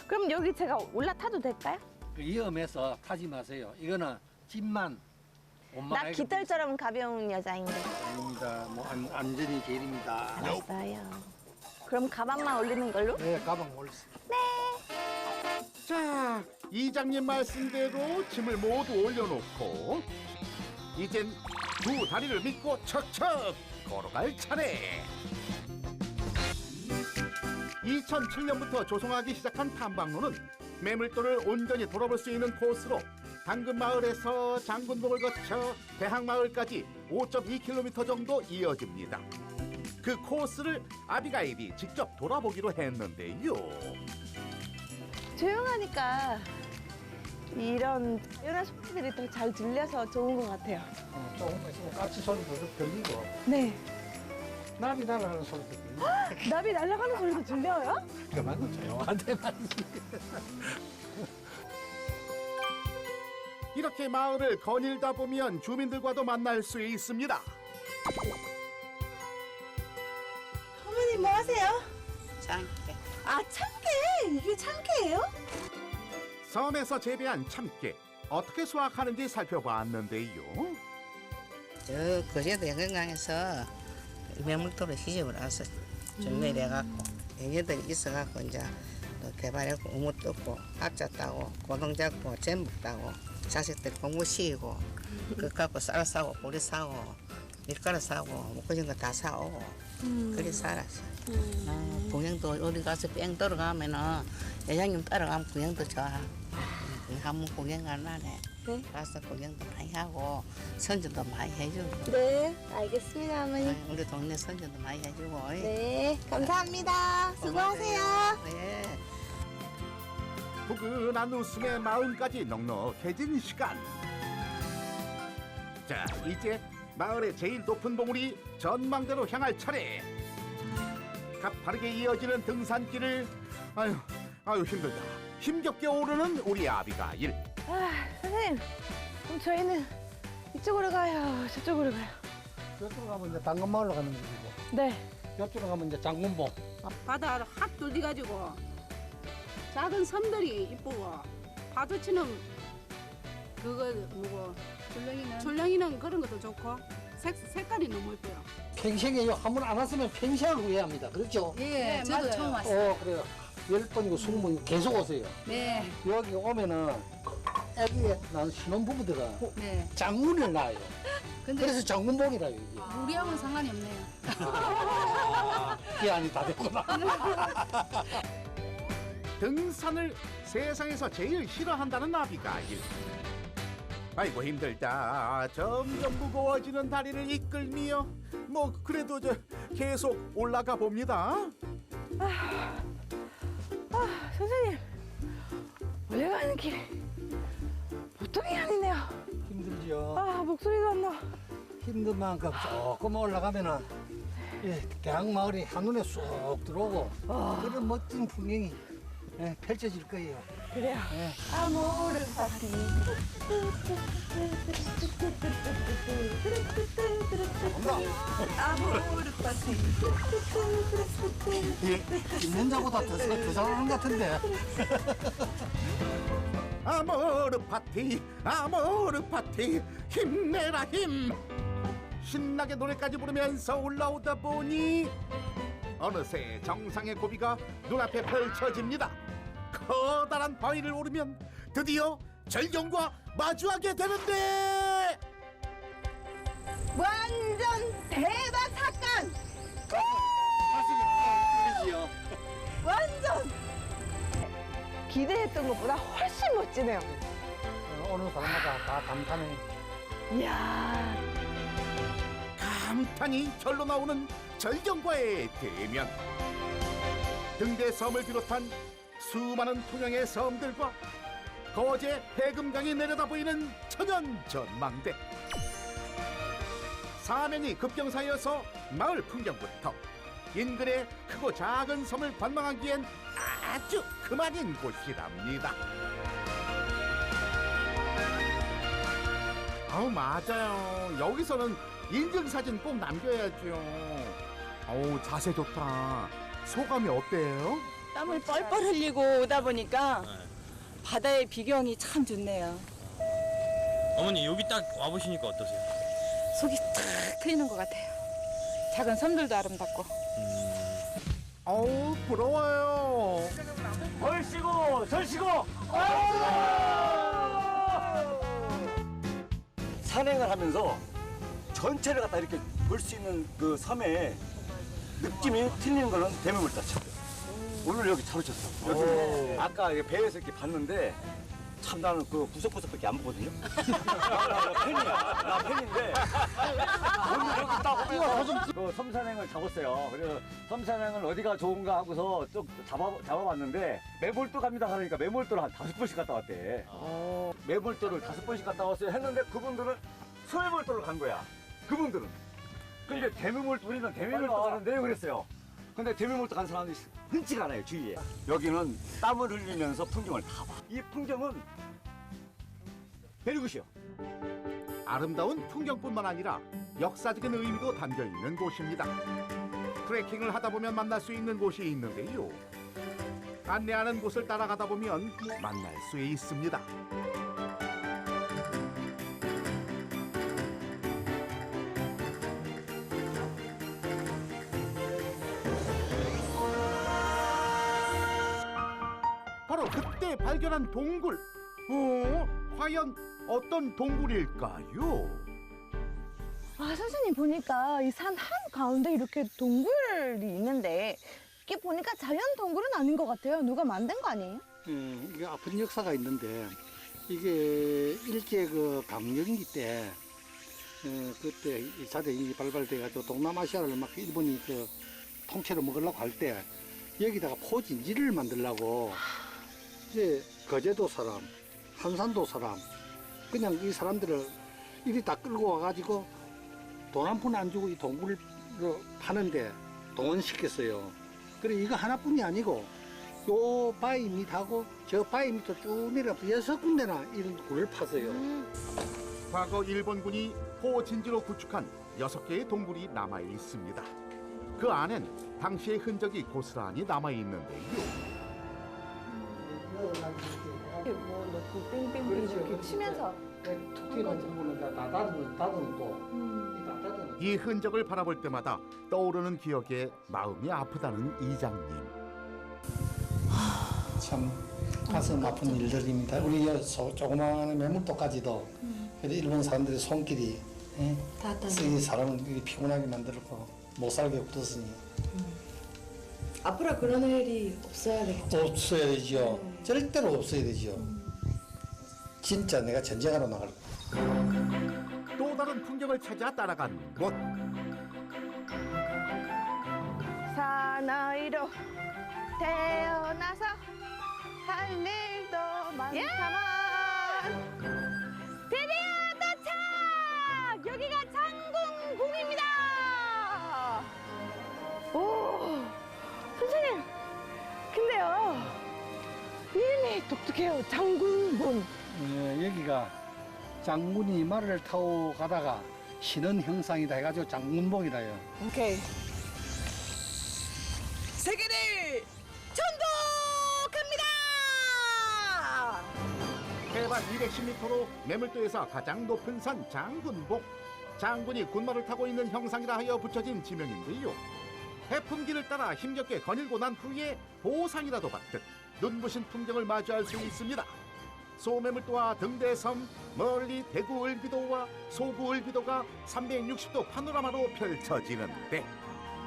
그럼 여기 제가 올라타도 될까요? 그 위험해서 타지 마세요. 이거는 집만 나 원만하게 깃털처럼 가벼운 여자인데. 아닙니다. 뭐 안전이 제일입니다. 알았어요. 그럼 가방만 올리는 걸로? 네, 가방 올리세요. 자, 이장님 말씀대로 짐을 모두 올려놓고 이젠 두 다리를 믿고 척척 걸어갈 차례. 2007년부터 조성하기 시작한 탐방로는 매물도를 온전히 돌아볼 수 있는 코스로 당근마을에서 장군봉을 거쳐 대항마을까지 5.2km 정도 이어집니다. 그 코스를 아비가일이 직접 돌아보기로 했는데요. 조용하니까 이런 자연의 소리들이 더 잘 들려서 좋은 것 같아요. 조금 있으면 까치 소리도 좀 들리고 네. 나비 날아가는 소리도 들리고 나비 날아가는 소리도 들려요? 그만은 조용한데만. 이렇게 마을을 거닐다 보면 주민들과도 만날 수 있습니다. 어머니 뭐 하세요? 참깨. 아, 참깨! 이게 참깨예요? 섬에서 재배한 참깨 어떻게 수확하는지 살펴봤는데요. 저 거제도 영광강에서 매물도로 시집을 와서 준비를 해갖고 애녀들이 있어갖고 이제 또 개발했고 우무 뜯고 학자 따고 고동 잡고 전복 따고 자식들 공부 시키고 그거 갖고 쌀 사고 보리 사고 밀가루 사고 먹고싶은 거 다 사오고 그리 살았어. 공양도 어디 가서 뺑 들어가면은 여장님 따라가면 공양도 좋아. 한번 공양 가나네. 네. 가서 공양도 많이 하고 선전도 많이 해주고. 네, 알겠습니다, 어머니. 우리 동네 선전도 많이 해주고. 네, 감사합니다. 수고하세요. 네. 포근한 웃음에 마음까지 넉넉해진 시간. 자, 이제 마을의 제일 높은 봉우리 전망대로 향할 차례. 가파르게 이어지는 등산길을 아유 힘들다. 힘겹게 오르는 우리 아비가일. 아, 선생님. 그럼 저희는 이쪽으로 가요, 저쪽으로 가요. 저쪽으로 가면 이제 당근마을로 가는 길이고 네. 이쪽으로 가면 이제 장군봉. 바다를 확 뚫려가지고 작은 섬들이 이쁘고 파도치는 그거 뭐고 줄렁이는 그런 것도 좋고 색깔이 너무 이뻐요. 평생에 한번 안 왔으면 평생을 후회합니다. 그렇죠? 예, 저도 처음 왔어요. 그래요. 10번이고 20번 계속 오세요. 네, 여기 오면은 애기에 난 신혼부부들은 네. 장군을 낳아요. 근데 그래서 장군봉이라요 이게. 우리하고는 상관이 없네요. 기한이 다 됐구나. 등산을 세상에서 제일 싫어한다는 아비가일. 아이고 힘들다. 점점 무거워지는 다리를 이끌며 뭐 그래도 저 계속 올라가 봅니다. 선생님. 올라가는 길 보통이 아니네요. 힘들죠. 아, 목소리도 안 나와. 힘든 만큼 조금 올라가면은 대학마을이 한눈에 쏙 들어오고 그런 멋진 풍경이 펼쳐질 거예요. 그래요. 네. 아모르 파티. 아모르 파티. 김연자보다 더 잘하는 것 같은데. 아모르 파티, 아모르 파티, 힘내라 힘. 신나게 노래까지 부르면서 올라오다 보니 어느새 정상의 고비가 눈앞에 펼쳐집니다. 커다란 바위를 오르면 드디어 절경과 마주하게 되는데 완전 대박 사건! 가슴이 뛰지요. 완전! 기대했던 것보다 훨씬 멋지네요. 어느 사람마다 다 감탄해. 이야. 감탄이 절로 나오는 절경과의 대면. 등대섬을 비롯한 수많은 통영의 섬들과 거제 해금강이 내려다 보이는 천연 전망대. 사면이 급경사여서 마을 풍경부터 인근의 크고 작은 섬을 관망하기엔 아주 그만인 곳이랍니다. 아우 맞아요. 여기서는 인증사진 꼭 남겨야죠. 어우 자세 좋다. 소감이 어때요? 땀을 뻘뻘 흘리고 오다 보니까 바다의 비경이 참 좋네요. 어머니 여기 딱 와보시니까 어떠세요? 속이 탁 트이는 것 같아요. 작은 섬들도 아름답고. 어우 부러워요. 얼씨구 절씨구 산행을 하면서 전체를 갖다 이렇게 볼 수 있는 그 섬의 느낌이 틀리는 거는 대매물따죠. 오늘 여기 잘 오셨어. 여기 아까 배에서 이렇게 봤는데 참 나는 그 구석구석밖에 안 보거든요. 나 팬이야. 나 팬인데 오늘 여기 딱 오면서 그 섬산행을 잡았어요. 그래서 섬산행을 어디가 좋은가 하고서 좀 잡아봤는데 매몰도 갑니다 하니까 매몰도를 한 5번씩 갔다 왔대. 매몰도를 5번씩 갔다 왔어요 했는데 그분들은 소매몰도를 간 거야. 그분들은. 근데 대매몰도 우리는 대매몰도 가는데 그랬어요. 근데 대매몰도 간 사람이 흔치가 않아요 주위에. 여기는 땀을 흘리면서 풍경을 다 봐. 이 풍경은 베리굿이요. 아름다운 풍경뿐만 아니라 역사적인 의미도 담겨있는 곳입니다. 트레킹을 하다 보면 만날 수 있는 곳이 있는데요. 안내하는 곳을 따라가다 보면 만날 수 있습니다. 바로 그때 발견한 동굴. 과연 어떤 동굴일까요? 아, 선생님 보니까 이 산 한가운데 이렇게 동굴이 있는데 이게 보니까 자연 동굴은 아닌 것 같아요. 누가 만든 거 아니에요? 이게 아픈 역사가 있는데 이게 일제 그 강점기 때 그때 이 자대이 발발돼가지고 동남아시아를 막 일본이 그 통째로 먹으려고 할 때 여기다가 포진지를 만들려고 이제 거제도 사람, 한산도 사람 그냥 이 사람들을 이리 다 끌고 와가지고 돈 한 푼 안 주고 이 동굴을 파는데 동원시켰어요. 그래 이거 하나뿐이 아니고 요 바위 밑하고 저 바위 밑으로 쭉 내려가서 6군데나 이런 굴을 팠어요. 과거 일본군이 포진지로 구축한 6개의 동굴이 남아 있습니다. 그 안엔 당시의 흔적이 고스란히 남아 있는데요. 뭐 넣고 빙빙빙 이렇게 치면서 툭 튀는 부분은 다 다듬고 이 흔적을 바라볼 때마다 떠오르는 기억에 마음이 아프다는 이장님. 참 가슴 아픈 일들입니다. 우리 조그마한 매물도까지도 일본 사람들의 손길이 쓰기 사람을 피곤하게 만들고 못 살게 굳었으니 앞으로 그런 일이 없어야 되겠죠? 없어야 되죠. 절대로 없어야 되죠. 진짜 내가 전쟁하러 나갈 거야. 또 다른 풍경을 찾아 따라간 곳. 사나이로 태어나서 할 일도 많다만 드디어 도착! 여기가 장군궁입니다. 오, 선생님, 근데요 이름이 독특해요. 장군궁. 여기가 장군이 말을 타고 가다가 신은 형상이다 해가지고 장군봉이라요. 오케이. 세계를 정복합니다. 해발 210m로 매물도에서 가장 높은 산 장군봉. 장군이 군마를 타고 있는 형상이라 하여 붙여진 지명인데요. 해풍기를 따라 힘겹게 거닐고 난 후에 보상이라도 받듯 눈부신 풍경을 마주할 수 있습니다. 소매물도와 등대섬, 멀리 대구 을비도와 소구 을비도가 360도 파노라마로 펼쳐지는데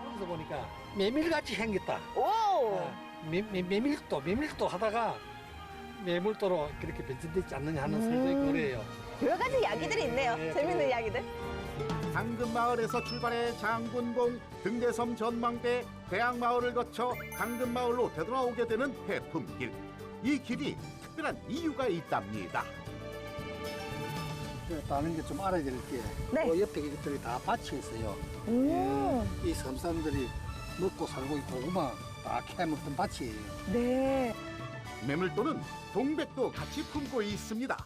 여기서 보니까 메밀같이 생겼다. 오! 메밀도 하다가 매물도로 그렇게 변질되지 않느냐 하는 설정이 그래요. 여러 가지 이야기들이 있네요. 네, 재밌는 그래요. 이야기들. 당근마을에서 출발해 장군봉, 등대섬 전망대, 대학마을을 거쳐 당근마을로 되돌아오게 되는 해품길. 이 길이 특별한 이유가 있답니다. 다른 게 좀 알아야 될 게, 네. 그 옆에 이것들이 다 밭이 있어요. 이 섬 사람들이 먹고 살고 이 고구마 다 캐먹던 밭이에요. 네. 매물도는 동백도 같이 품고 있습니다.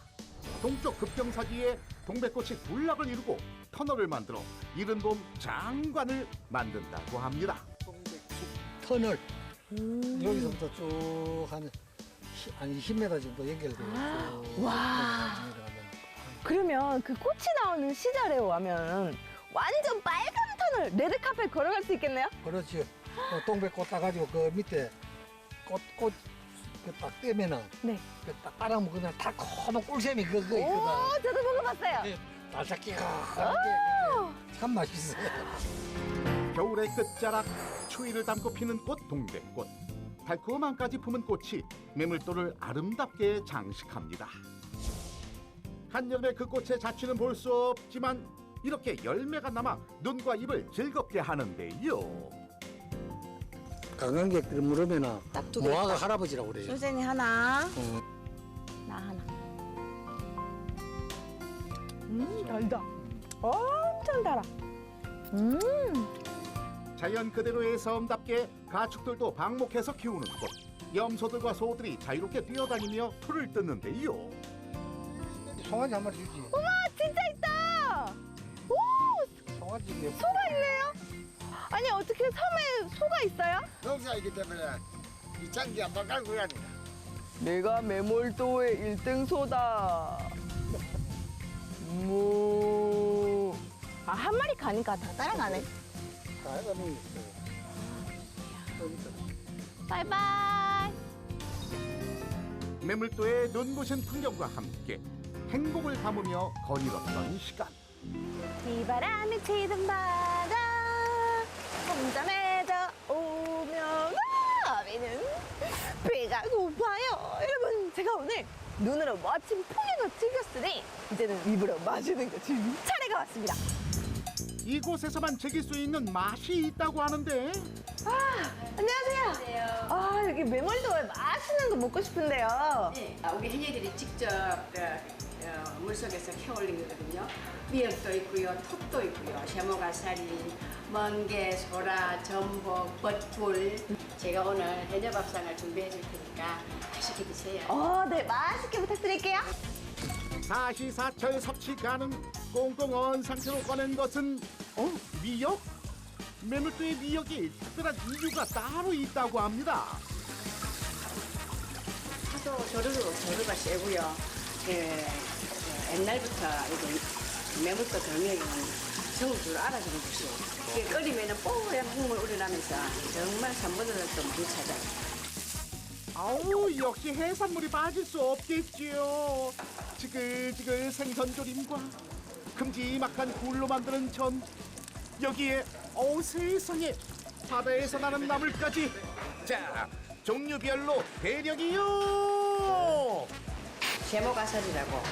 동쪽 급경사지에 동백꽃이 군락을 이루고 터널을 만들어 이른 봄 장관을 만든다고 합니다. 터널 여기서부터 쭉 한 20m 정도 연결돼요. 와. 그러면 그 꽃이 나오는 시절에 오면 완전 빨간 터널, 레드카펫 걸어갈 수 있겠네요? 그렇지. 동백꽃 따가지고 그 밑에 꽃 그 딱 떼면은 네. 그 딱 빨아먹으면 달콤한 꿀샘이 그거 있거든. 오, 저도 먹어봤어요. 달짝기하게 참 맛있어요. 겨울의 끝자락, 추위를 담고 피는 꽃 동백꽃. 달콤함까지 품은 꽃이 매물도를 아름답게 장식합니다. 한여름에 그 꽃의 자취는 볼 수 없지만 이렇게 열매가 남아 눈과 입을 즐겁게 하는데요. 관광객들 물으면은 두 개. 모아가 할아버지라고 그래요. 선생님 하나, 나 하나. 달다. 엄청 달아. 자연 그대로의 섬답게 가축들도 방목해서 키우는 곳. 염소들과 소들이 자유롭게 뛰어다니며 풀을 뜯는데요. 송아지 한 마리 주지. 우와, 진짜 있다. 오, 송아지 소가 있네요. 아니 어떻게 섬에 소가 있어요? 농사이기 때문에 이 장기 한번 깔고 가니까. 내가 매몰도의 1등 소다. 뭐. 아, 한 마리 가니까 다 따라가네. 가야가는 바이바이. 매물도의 눈부신 풍경과 함께 행복을 담으며 거닐었던 시간. 비바람이 치던 바다 혼자 맺어 오면 아비는 배가 고파요. 여러분, 제가 오늘 눈으로 멋진 풍경을 즐겼으니 이제는 입으로 마시는 거 지금 차례가 왔습니다. 이곳에서만 즐길 수 있는 맛이 있다고 하는데. 안녕하세요. 아, 여기 매몰도에 맛있는 거 먹고 싶은데요. 네, 우리 해녀들이 직접 물속에서 캐올린 거거든요. 미역도 있고요, 톱도 있고요, 세모가사리, 멍게, 소라, 전복, 벗굴. 제가 오늘 해녀 밥상을 준비해 줄 테니까 맛있게 드세요. 네, 맛있게 부탁드릴게요. 사시사철 섭취 가능 꽁꽁 상태로 꺼낸 것은 미역? 매물도의 미역이 특별한 이유가 따로 있다고 합니다. 파도 조류가 세고요. 옛날부터 이게 매물도 돌미역은 성줄 알아주는 것이에요. 이게 끓이면 뽀얀 국물 우러나면서 정말 산보다도 좀 많이 찾아요. 아우, 역시 해산물이 빠질 수 없겠지요. 지글지글 생선조림과 큼지막한 굴로 만드는 전, 여기에 세상에 바다에서 나는 나물까지. 자, 종류별로 대령이요. 세모가설이라고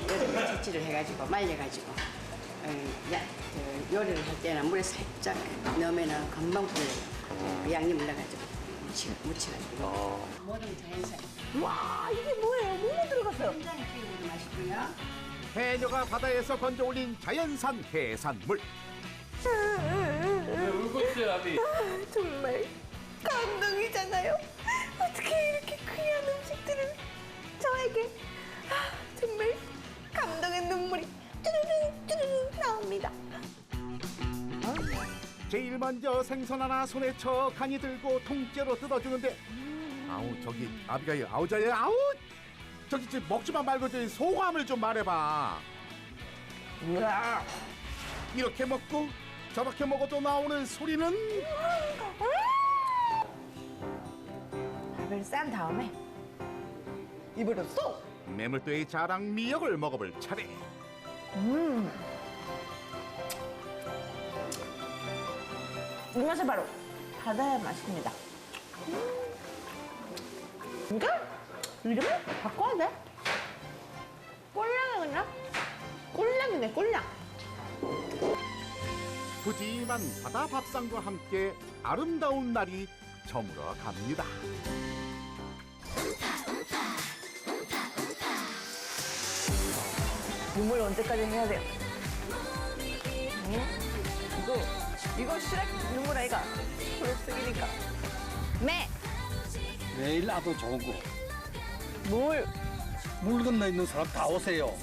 여름에 채취를 해가지고 말려가지고 요리를 할 때는 물에 살짝 넣으면 금방 불려요. 양념을 넣어가지고 묻혀가지고 모든 자연산. 와, 이게 뭐예요? 뭐뭐 들어갔어요? 굉장히 피우고도 맛있고요. 해녀가 바다에서 건져 올린 자연산 해산물. 울고 있어요, 아비. 정말 감동이잖아요. 어떻게 이렇게 귀한 음식들을 저에게. 정말 감동의 눈물이 쭈르륵 나옵니다. 제일 먼저 생선 하나 손에 척하니 들고 통째로 뜯어주는데, 아우, 저기 아비가일, 아우, 저기 먹지만 말고 저기 소감을 좀 말해봐. 이렇게 먹고 저렇게 먹어도 나오는 소리는. 밥을 싼 다음에 입으로 쏙. 매물도의 자랑 미역을 먹어볼 차례. 이 맛이 바로 바다의 맛입니다. 이게 이름을 바꿔야 돼? 꼴랑이 그냥? 꼴랑이네, 꼴랑. 푸짐한 바다 밥상과 함께 아름다운 날이 저물어 갑니다. 눈물 언제까지 해야 돼요? 이거 슈렉 눈물 아이가? 초록색이니까. 매! 매일 나도 좋은 거. 물 건너 있는 사람 다 오세요.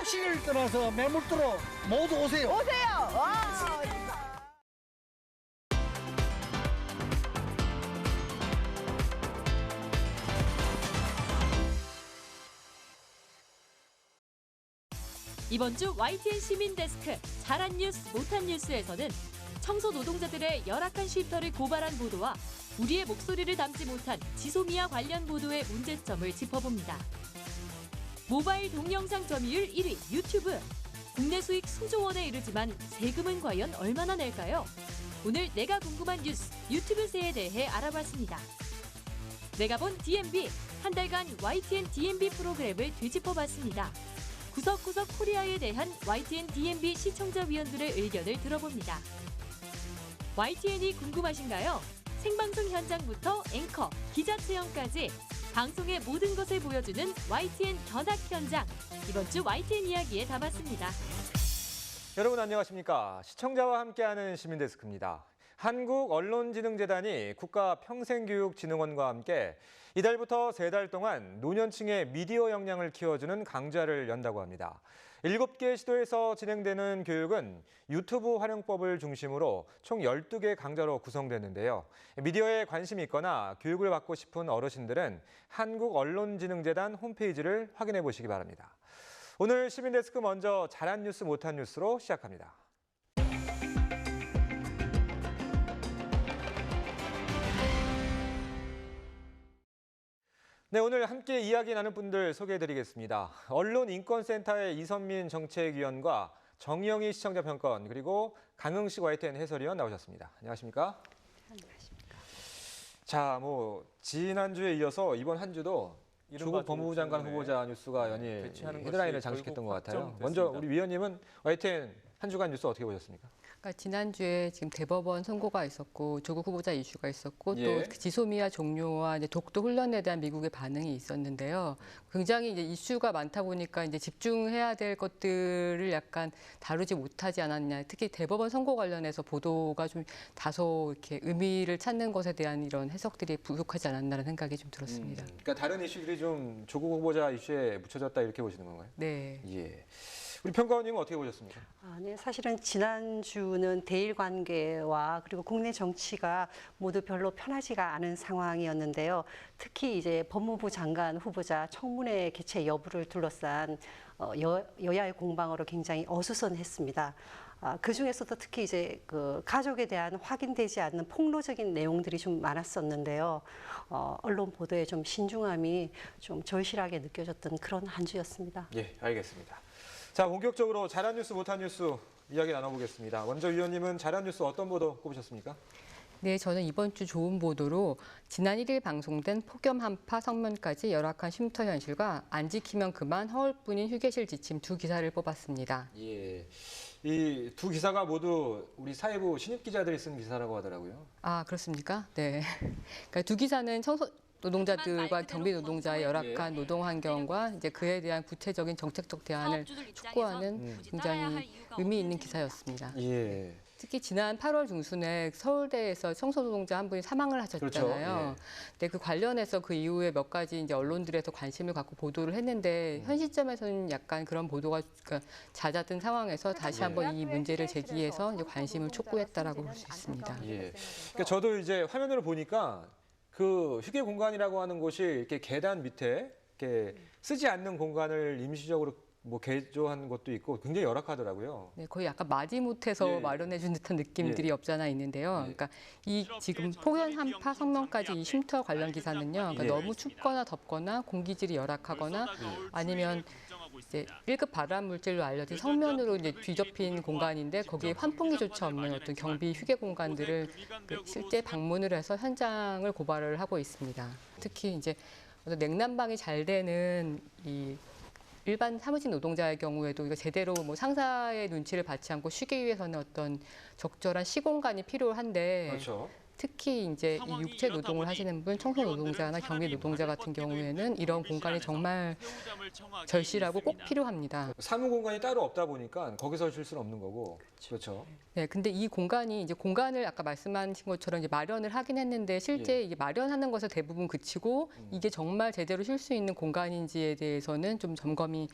시를 떠나서 매물도로 모두 오세요. 오세요! 와! 이번 주 YTN 시민데스크 잘한 뉴스 못한 뉴스에서는 청소 노동자들의 열악한 쉼터를 고발한 보도와 우리의 목소리를 담지 못한 지소미아 관련 보도의 문제점을 짚어봅니다. 모바일 동영상 점유율 1위 유튜브. 국내 수익 수조 원에 이르지만 세금은 과연 얼마나 낼까요? 오늘 내가 궁금한 뉴스 유튜브세에 대해 알아봤습니다. 내가 본 DMB, 한 달간 YTN DMB 프로그램을 되짚어봤습니다. 구석구석 코리아에 대한 YTN DMB 시청자위원들의 의견을 들어봅니다. YTN이 궁금하신가요? 생방송 현장부터 앵커, 기자 체험까지 방송의 모든 것을 보여주는 YTN 견학 현장. 이번 주 YTN 이야기에 담았습니다. 여러분 안녕하십니까? 시청자와 함께하는 시민데스크입니다. 한국언론진흥재단이 국가평생교육진흥원과 함께 이달부터 3달 동안 노년층의 미디어 역량을 키워주는 강좌를 연다고 합니다. 7개 시도에서 진행되는 교육은 유튜브 활용법을 중심으로 총 12개 강좌로 구성되는데요. 미디어에 관심이 있거나 교육을 받고 싶은 어르신들은 한국언론진흥재단 홈페이지를 확인해 보시기 바랍니다. 오늘 시민데스크 먼저 잘한 뉴스 못한 뉴스로 시작합니다. 네, 오늘 함께 이야기 나눌 분들 소개해드리겠습니다. 언론인권센터의 이선민 정책위원과 정영희 시청자평가원 그리고 강흥식 YTN 해설위원 나오셨습니다. 안녕하십니까? 안녕하십니까? 자, 지난주에 이어서 이번 한 주도 조국 법무부 장관 후보자 뉴스가 연일 헤드라인을 장식했던 것 같아요. 먼저 우리 위원님은 YTN 한 주간 뉴스 어떻게 보셨습니까? 그러니까 지난주에 지금 대법원 선고가 있었고 조국 후보자 이슈가 있었고 예. 또 지소미아 종료와 이제 독도 훈련에 대한 미국의 반응이 있었는데요. 굉장히 이제 이슈가 많다 보니까 이제 집중해야 될 것들을 약간 다루지 못하지 않았냐. 특히 대법원 선고 관련해서 보도가 좀 다소 이렇게 의미를 찾는 것에 대한 이런 해석들이 부족하지 않았나라는 생각이 좀 들었습니다. 그러니까 다른 이슈들이 좀 조국 후보자 이슈에 묻혀졌다 이렇게 보시는 건가요? 네. 예. 우리 평가원님은 어떻게 보셨습니까? 네, 사실은 지난주는 대일 관계와 그리고 국내 정치가 모두 별로 편하지가 않은 상황이었는데요. 특히 이제 법무부 장관 후보자 청문회 개최 여부를 둘러싼 여야의 공방으로 굉장히 어수선했습니다. 그 중에서도 특히 이제 그 가족에 대한 확인되지 않는 폭로적인 내용들이 좀 많았었는데요. 언론 보도에 좀 신중함이 좀 절실하게 느껴졌던 그런 한 주였습니다. 예, 알겠습니다. 자, 본격적으로 잘한 뉴스, 못한 뉴스 이야기 나눠보겠습니다. 먼저 위원님은 잘한 뉴스 어떤 보도 꼽으셨습니까? 네, 저는 이번 주 좋은 보도로 지난 1일 방송된 폭염 한파 성면까지 열악한 쉼터 현실과 안 지키면 그만 허울뿐인 휴게실 지침 2기사를 뽑았습니다. 예, 이 2기사가 모두 우리 사회부 신입 기자들이 쓴 기사라고 하더라고요. 아, 그렇습니까? 네. 그러니까 2기사는 청소 노동자들과 경비 노동자의 열악한 노동 환경과 이제 그에 대한 구체적인 정책적 대안을 촉구하는 굉장히 의미 있는 기사였습니다. 예. 특히 지난 8월 중순에 서울대에서 청소 노동자 한 분이 사망을 하셨잖아요. 그렇죠. 예. 근데 그 관련해서 그 이후에 몇 가지 이제 언론들에서 관심을 갖고 보도를 했는데 현 시점에서는 약간 그런 보도가 잦았던 상황에서 다시 한번 이 문제를 제기해서 이제 관심을 촉구했다라고 볼 수 있습니다. 예. 그러니까 저도 이제 화면으로 보니까 그 휴게 공간이라고 하는 곳이 이렇게 계단 밑에 이렇게 쓰지 않는 공간을 임시적으로 개조한 것도 있고 굉장히 열악하더라고요. 네, 거의 약간 마지못해서 마련해준 듯한 느낌들이 없지 않아 있는데요. 그러니까 이 지금 폭염 한파 성명까지 이 쉼터 관련 기사는요. 그러니까 너무 춥거나 덥거나 공기질이 열악하거나 아니면 이제 1급 발암 물질로 알려진 성면으로 이제 뒤덮인 공간인데 거기에 환풍기조차 없는 어떤 경비 휴게 공간들을 실제 방문을 해서 현장을 고발을 하고 있습니다. 특히 이제 냉난방이 잘 되는 이 일반 사무직 노동자의 경우에도 이거 제대로 뭐 상사의 눈치를 받지 않고 쉬기 위해서는 어떤 적절한 시공간이 필요한데 그렇죠. 특히 이제 이 육체 노동을 하시는 분, 청소 노동자나 경비 노동자 같은 경우에는 이런 공간이 정말 절실하고 꼭 필요합니다. 사무 공간이 따로 없다 보니까 거기서 쉴 수는 없는 거고. 그렇죠. 네, 근데 이 공간이 이제 공간을 아까 말씀하신 것처럼 이제 마련을 하긴 했는데 실제 이게 마련하는 것에 대부분 그치고 이게 정말 제대로 쉴 수 있는 공간인지에 대해서는 좀 점검이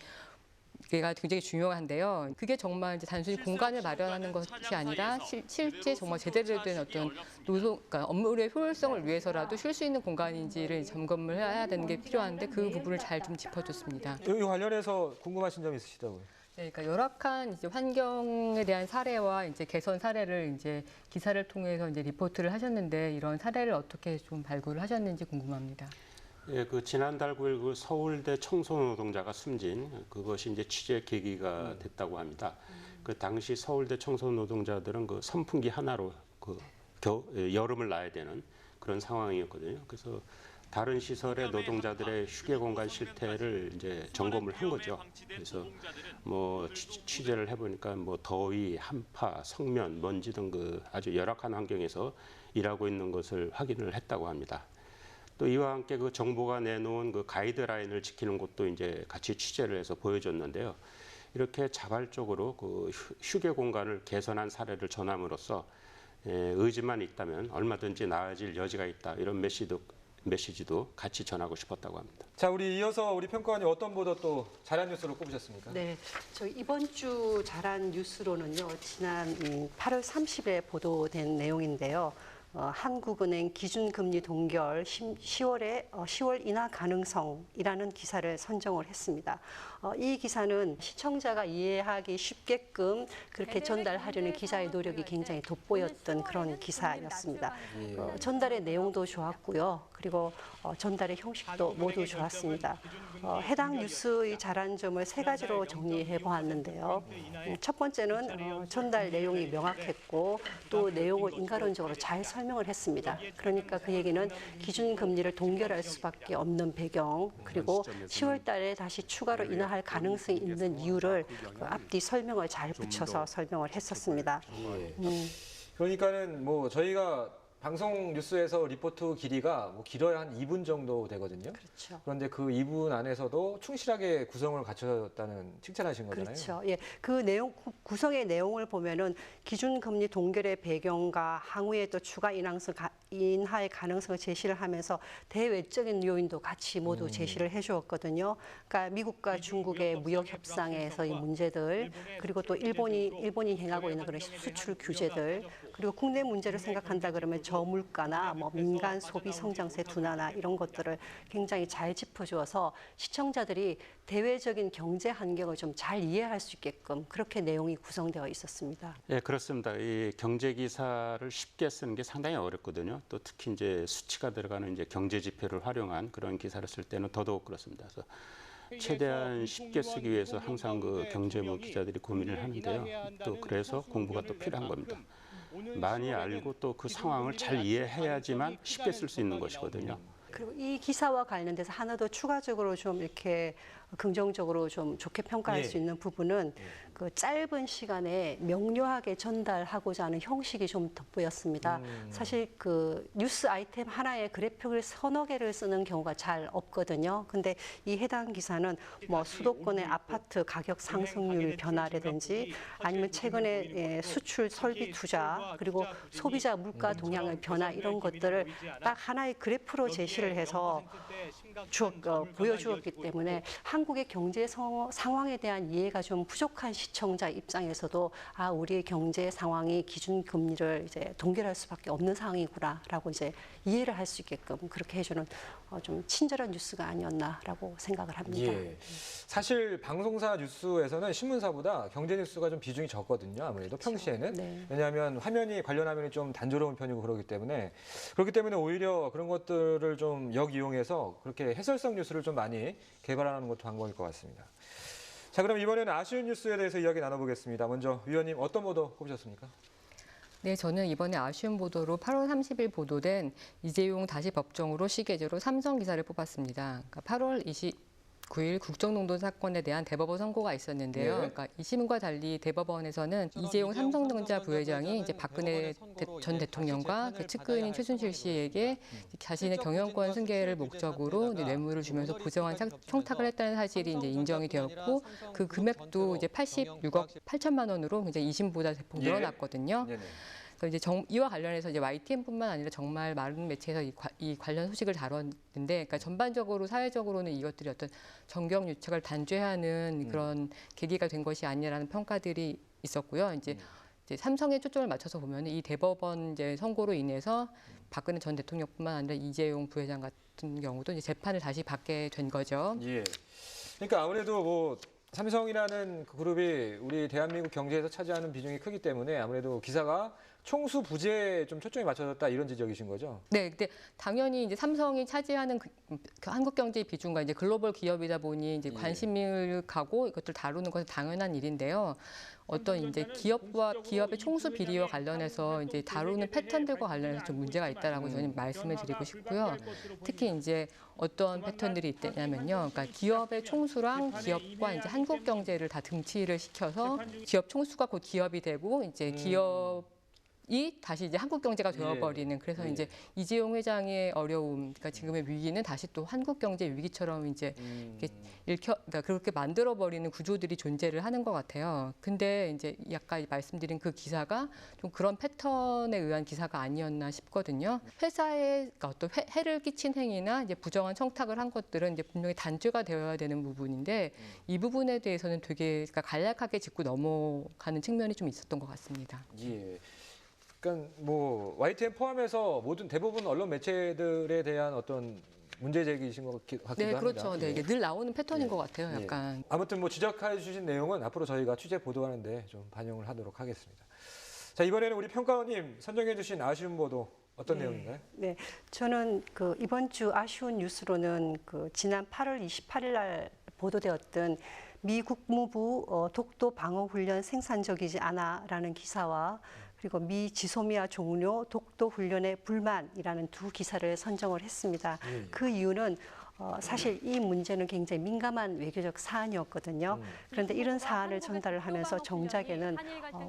가 굉장히 중요한데요. 그게 정말 이제 단순히 공간을 마련하는 것이 아니라 실제 정말 제대로 된 어떤 그러니까 업무의 효율성을 위해서라도 쉴 수 있는 공간인지를 점검을 해야 되는 게 필요한데 그 부분을 잘 좀 짚어줬습니다. 이 관련해서 궁금하신 점 있으시다고요? 네, 그러니까 열악한 이제 환경에 대한 사례와 이제 개선 사례를 이제 기사를 통해서 이제 리포트를 하셨는데 이런 사례를 어떻게 좀 발굴을 하셨는지 궁금합니다. 예, 그 지난달 9일 그 서울대 청소노동자가 숨진 그것이 이제 취재 계기가 됐다고 합니다. 그 당시 서울대 청소노동자들은 그 선풍기 하나로 그 여름을 나야 되는 그런 상황이었거든요. 그래서 다른 시설의 노동자들의 휴게 공간 실태를 이제 점검을 한 거죠. 그래서 뭐 취재를 해보니까 뭐 더위, 한파, 성면, 먼지 등 그 아주 열악한 환경에서 일하고 있는 것을 확인을 했다고 합니다. 또 이와 함께 그 정부가 내놓은 그 가이드라인을 지키는 것도 이제 같이 취재를 해서 보여줬는데요. 이렇게 자발적으로 그 휴게 공간을 개선한 사례를 전함으로써 의지만 있다면 얼마든지 나아질 여지가 있다. 이런 메시지도 같이 전하고 싶었다고 합니다. 자, 우리 이어서 우리 평가원님 어떤 보도 또 잘한 뉴스로 꼽으셨습니까? 네, 저희 이번 주 잘한 뉴스로는요. 지난 8월 30일에 보도된 내용인데요. 한국은행 기준금리 동결 10월 인하 가능성이라는 기사를 선정을 했습니다. 이 기사는 시청자가 이해하기 쉽게끔 그렇게 전달하려는 기자의 노력이 굉장히 돋보였던 그런 기사였습니다. 전달의 내용도 좋았고요. 그리고 전달의 형식도 모두 좋았습니다. 해당 뉴스의 잘한 점을 세 가지로 정리해 보았는데요. 첫 번째는 전달 내용이 명확했고 또 내용을 인과론적으로 잘 설명을 했습니다. 그러니까 그 얘기는 기준금리를 동결할 수밖에 없는 배경 그리고 10월 달에 다시 추가로 인하할 가능성이 있는 이유를 그 앞뒤 설명을 잘 붙여서 설명을 했었습니다. 그러니까는 뭐 저희가 방송 뉴스에서 리포트 길이가 뭐 길어야 한 2분 정도 되거든요. 그렇죠. 그런데 그 2분 안에서도 충실하게 구성을 갖췄다는 칭찬하신 거잖아요. 그렇죠. 예, 그 내용 구성의 내용을 보면은 기준금리 동결의 배경과 향후에 또 추가 인하의 가능성을 제시를 하면서 대외적인 요인도 같이 모두 제시를 해주었거든요. 그러니까 미국과 중국의 무역 협상에서의 문제들, 그리고 또 일본이 행하고 있는 그런 수출 규제들, 그리고 국내 문제를 생각한다 그러면 저물가나 뭐 민간 소비 성장세 둔화나 이런 것들을 굉장히 잘 짚어주어서 시청자들이 대외적인 경제 환경을 좀 잘 이해할 수 있게끔 그렇게 내용이 구성되어 있었습니다. 네, 그렇습니다. 이 경제 기사를 쉽게 쓰는 게 상당히 어렵거든요. 또 특히 이제 수치가 들어가는 이제 경제 지표를 활용한 그런 기사를 쓸 때는 더더욱 그렇습니다. 그래서 최대한 쉽게 쓰기 위해서 항상 그 경제부 기자들이 고민을 하는데요. 또 그래서 공부가 또 필요한 겁니다. 많이 알고 또 그 상황을 잘 이해해야지만 쉽게 쓸 수 있는 것이거든요. 그리고 이 기사와 관련돼서 하나 더 추가적으로 좀 이렇게 긍정적으로 좀 좋게 평가할 수 있는 부분은 그 짧은 시간에 명료하게 전달하고자 하는 형식이 좀 돋보였습니다. 사실 그 뉴스 아이템 하나에 그래픽을 서너 개를 쓰는 경우가 잘 없거든요. 근데 이 해당 기사는 뭐 수도권의 아파트 가격 상승률 변화라든지 아니면 최근에 수출 설비 투자 그리고 소비자 물가 동향의 변화 이런 것들을 딱 하나의 그래프로 제시를 해서 보여주었기 때문에 한국의 경제 상황에 대한 이해가 좀 부족한 시청자 입장에서도 아 우리의 경제 상황이 기준금리를 이제 동결할 수밖에 없는 상황이구나라고 이제 이해를 할 수 있게끔 그렇게 해주는 좀 친절한 뉴스가 아니었나라고 생각을 합니다. 예. 사실 방송사 뉴스에서는 신문사보다 경제 뉴스가 좀 비중이 적거든요. 아무래도 그렇죠. 평시에는 네. 왜냐하면 관련 화면이 좀 단조로운 편이고 그렇기 때문에 오히려 그런 것들을 좀 역이용해서 그렇게 해설성 뉴스를 좀 많이 개발하는 것도 방법일 것 같습니다. 자, 그럼 이번에는 아쉬운 뉴스에 대해서 이야기 나눠보겠습니다. 먼저 위원님 어떤 보도 꼽으셨습니까? 네, 저는 이번에 아쉬운 보도로 8월 30일 보도된 이재용 다시 법정으로 시계제로 삼성 기사를 뽑았습니다. 그러니까 8월 29일 국정농단 사건에 대한 대법원 선고가 있었는데요. 네. 그러니까 이 시민과 달리 대법원에서는 이재용 삼성전자 부회장이 이제 박근혜 전 대통령과 그 측근인 최순실 씨에게 자신의 경영권 승계를 목적으로 이제 뇌물을 주면서 부정한 청탁을 했다는 사실이 이제 인정이 되었고 그 금액도 이제 86억 8천만 원으로 이제 2심보다 대폭 늘어났거든요. 그래서 이제 이와 관련해서 이제 YTN뿐만 아니라 정말 많은 매체에서 이 관련 소식을 다뤘는데, 그러니까 전반적으로 사회적으로는 이것들이 어떤 정경 유착을 단죄하는 그런 계기가 된 것이 아니라는 평가들이 있었고요. 이제 삼성에 초점을 맞춰서 보면 이 대법원 이제 선고로 인해서 박근혜 전 대통령뿐만 아니라 이재용 부회장 같은 경우도 이제 재판을 다시 받게 된 거죠. 예. 그러니까 아무래도 뭐 삼성이라는 그 그룹이 우리 대한민국 경제에서 차지하는 비중이 크기 때문에 아무래도 기사가 총수 부재에 좀 초점이 맞춰졌다 이런 지적이신 거죠? 네, 근데 당연히 이제 삼성이 차지하는 그 한국 경제의 비중과 이제 글로벌 기업이다 보니 이제 관심을 가고 이것들 다루는 것은 당연한 일인데요. 어떤 이제 기업의 총수 비리와 관련해서 이제 다루는 패턴들과 관련해서 좀 문제가 있다라고 저는 말씀을 드리고 싶고요. 특히 이제 어떤 패턴들이 있냐면요. 그러니까 기업의 총수랑 기업과 이제 한국 경제를 다 등치를 시켜서 기업 총수가 곧 기업이 되고 이제 이 다시 이제 한국 경제가 되어버리는 그래서 이제 이재용 회장의 어려움, 그러니까 지금의 위기는 다시 또 한국 경제 위기처럼 이제 그러니까 그렇게 만들어버리는 구조들이 존재를 하는 것 같아요. 근데 이제 아까 말씀드린 그 기사가 좀 그런 패턴에 의한 기사가 아니었나 싶거든요. 회사에 어떤 해를 끼친 행위나 이제 부정한 청탁을 한 것들은 이제 분명히 단죄가 되어야 되는 부분인데 이 부분에 대해서는 되게 그러니까 간략하게 짚고 넘어가는 측면이 좀 있었던 것 같습니다. 예. 그러니까 뭐 YTN 포함해서 모든 대부분 언론 매체들에 대한 어떤 문제 제기이신 것 같기도 합니다. 네, 그렇죠. 네, 이게 늘 나오는 패턴인 것 같아요. 약간. 아무튼 뭐 지적해 주신 내용은 앞으로 저희가 취재 보도하는데 좀 반영을 하도록 하겠습니다. 자, 이번에는 우리 평가원님 선정해 주신 아쉬운 보도 어떤 내용인가요? 네, 저는 그 이번 주 아쉬운 뉴스로는 그 지난 8월 28일 날 보도되었던 미 국무부 독도 방어 훈련 생산적이지 않아라는 기사와 그리고 미 지소미아 종료 독도 훈련의 불만이라는 두 기사를 선정을 했습니다. 그 이유는 사실 이 문제는 굉장히 민감한 외교적 사안이었거든요. 그런데 이런 사안을 전달을 하면서 정작에는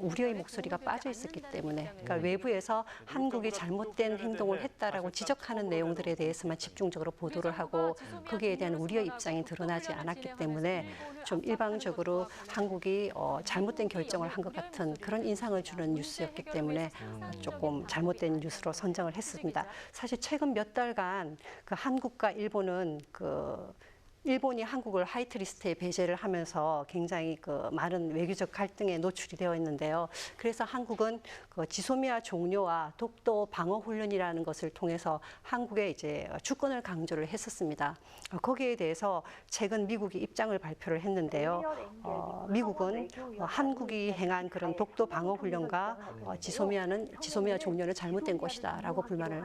우려의 목소리가 빠져 있었기 때문에 그러니까 외부에서 한국이 잘못된 행동을 했다라고 지적하는 내용들에 대해서만 집중적으로 보도를 하고 거기에 대한 우려의 입장이 드러나지 않았기 때문에 좀 일방적으로 한국이 잘못된 결정을 한 것 같은 그런 인상을 주는 뉴스였기 때문에 조금 잘못된 뉴스로 선정을 했습니다. 사실 최근 몇 달간 그 한국과 일본은 일본이 한국을 화이트리스트에 배제를 하면서 굉장히 그 많은 외교적 갈등에 노출이 되어 있는데요. 그래서 한국은 그 지소미아 종료와 독도 방어 훈련이라는 것을 통해서 한국의 이제 주권을 강조를 했었습니다. 거기에 대해서 최근 미국이 입장을 발표를 했는데요. 미국은 한국이 행한 그런 독도 방어 훈련과 지소미아 종료는 잘못된 것이다라고 불만을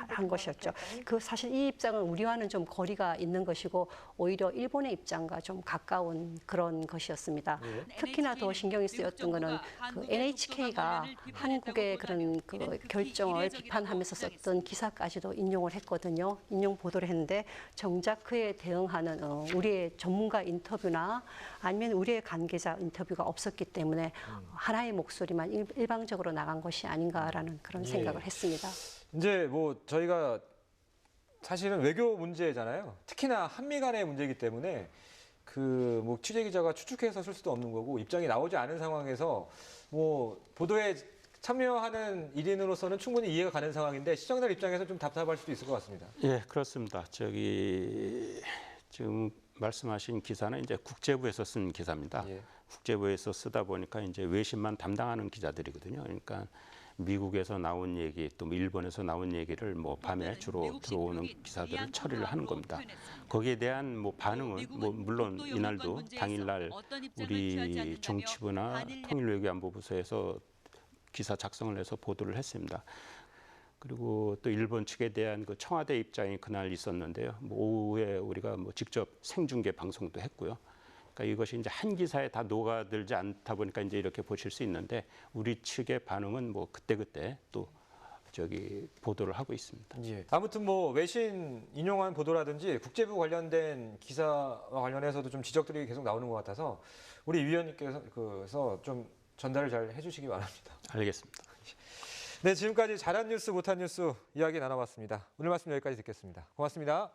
한 것이었죠. 그 사실 이 입장은 우리와는 좀 거리가 있는 것이고 오히려 일본의 입장과 좀 가까운 그런 것이었습니다. 특히나 더 신경이 쓰였던 것은 그 NHK가 한국의 그런 그 결정을 비판하면서 썼던 기사까지도 인용을 했거든요. 인용 보도를 했는데 정작 그에 대응하는 우리의 전문가 인터뷰나 아니면 우리의 관계자 인터뷰가 없었기 때문에 하나의 목소리만 일방적으로 나간 것이 아닌가라는 그런 생각을 했습니다. 이제 뭐 저희가 사실은 외교 문제잖아요. 특히나 한미 간의 문제이기 때문에 그 뭐 취재 기자가 추측해서 쓸 수도 없는 거고 입장이 나오지 않은 상황에서 뭐 보도에 참여하는 일인으로서는 충분히 이해가 가는 상황인데 시청자 입장에서 좀 답답할 수도 있을 것 같습니다. 예, 그렇습니다. 지금 말씀하신 기사는 이제 국제부에서 쓴 기사입니다. 국제부에서 쓰다 보니까 이제 외신만 담당하는 기자들이거든요. 그러니까 미국에서 나온 얘기 또 일본에서 나온 얘기를 뭐 밤에 주로 들어오는 기사들을 처리를 하는 겁니다. 거기에 대한 뭐 반응은 뭐 물론 이날도 당일날 우리 정치부나 통일외교안보부서에서 기사 작성을 해서 보도를 했습니다. 그리고 또 일본 측에 대한 그 청와대 입장이 그날 있었는데요. 뭐 오후에 우리가 뭐 직접 생중계 방송도 했고요. 그러니까 이것이 이제 한 기사에 다 녹아들지 않다 보니까 이제 이렇게 보실 수 있는데 우리 측의 반응은 뭐 그때그때 또 보도를 하고 있습니다. 예. 아무튼 뭐 외신 인용한 보도라든지 국제부 관련된 기사와 관련해서도 좀 지적들이 계속 나오는 것 같아서 우리 위원님께서 좀 전달을 잘 해주시기 바랍니다. 알겠습니다. 네, 지금까지 잘한 뉴스 못한 뉴스 이야기 나눠봤습니다. 오늘 말씀 여기까지 듣겠습니다. 고맙습니다.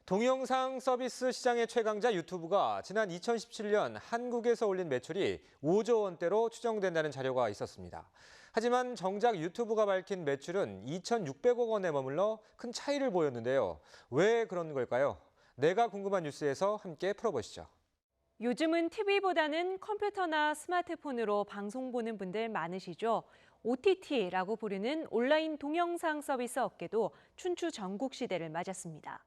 동영상 서비스 시장의 최강자 유튜브가 지난 2017년 한국에서 올린 매출이 5조 원대로 추정된다는 자료가 있었습니다. 하지만 정작 유튜브가 밝힌 매출은 2,600억 원에 머물러 큰 차이를 보였는데요. 왜 그런 걸까요? 내가 궁금한 뉴스에서 함께 풀어보시죠. 요즘은 TV보다는 컴퓨터나 스마트폰으로 방송 보는 분들 많으시죠? OTT라고 부르는 온라인 동영상 서비스 업계도 춘추 전국 시대를 맞았습니다.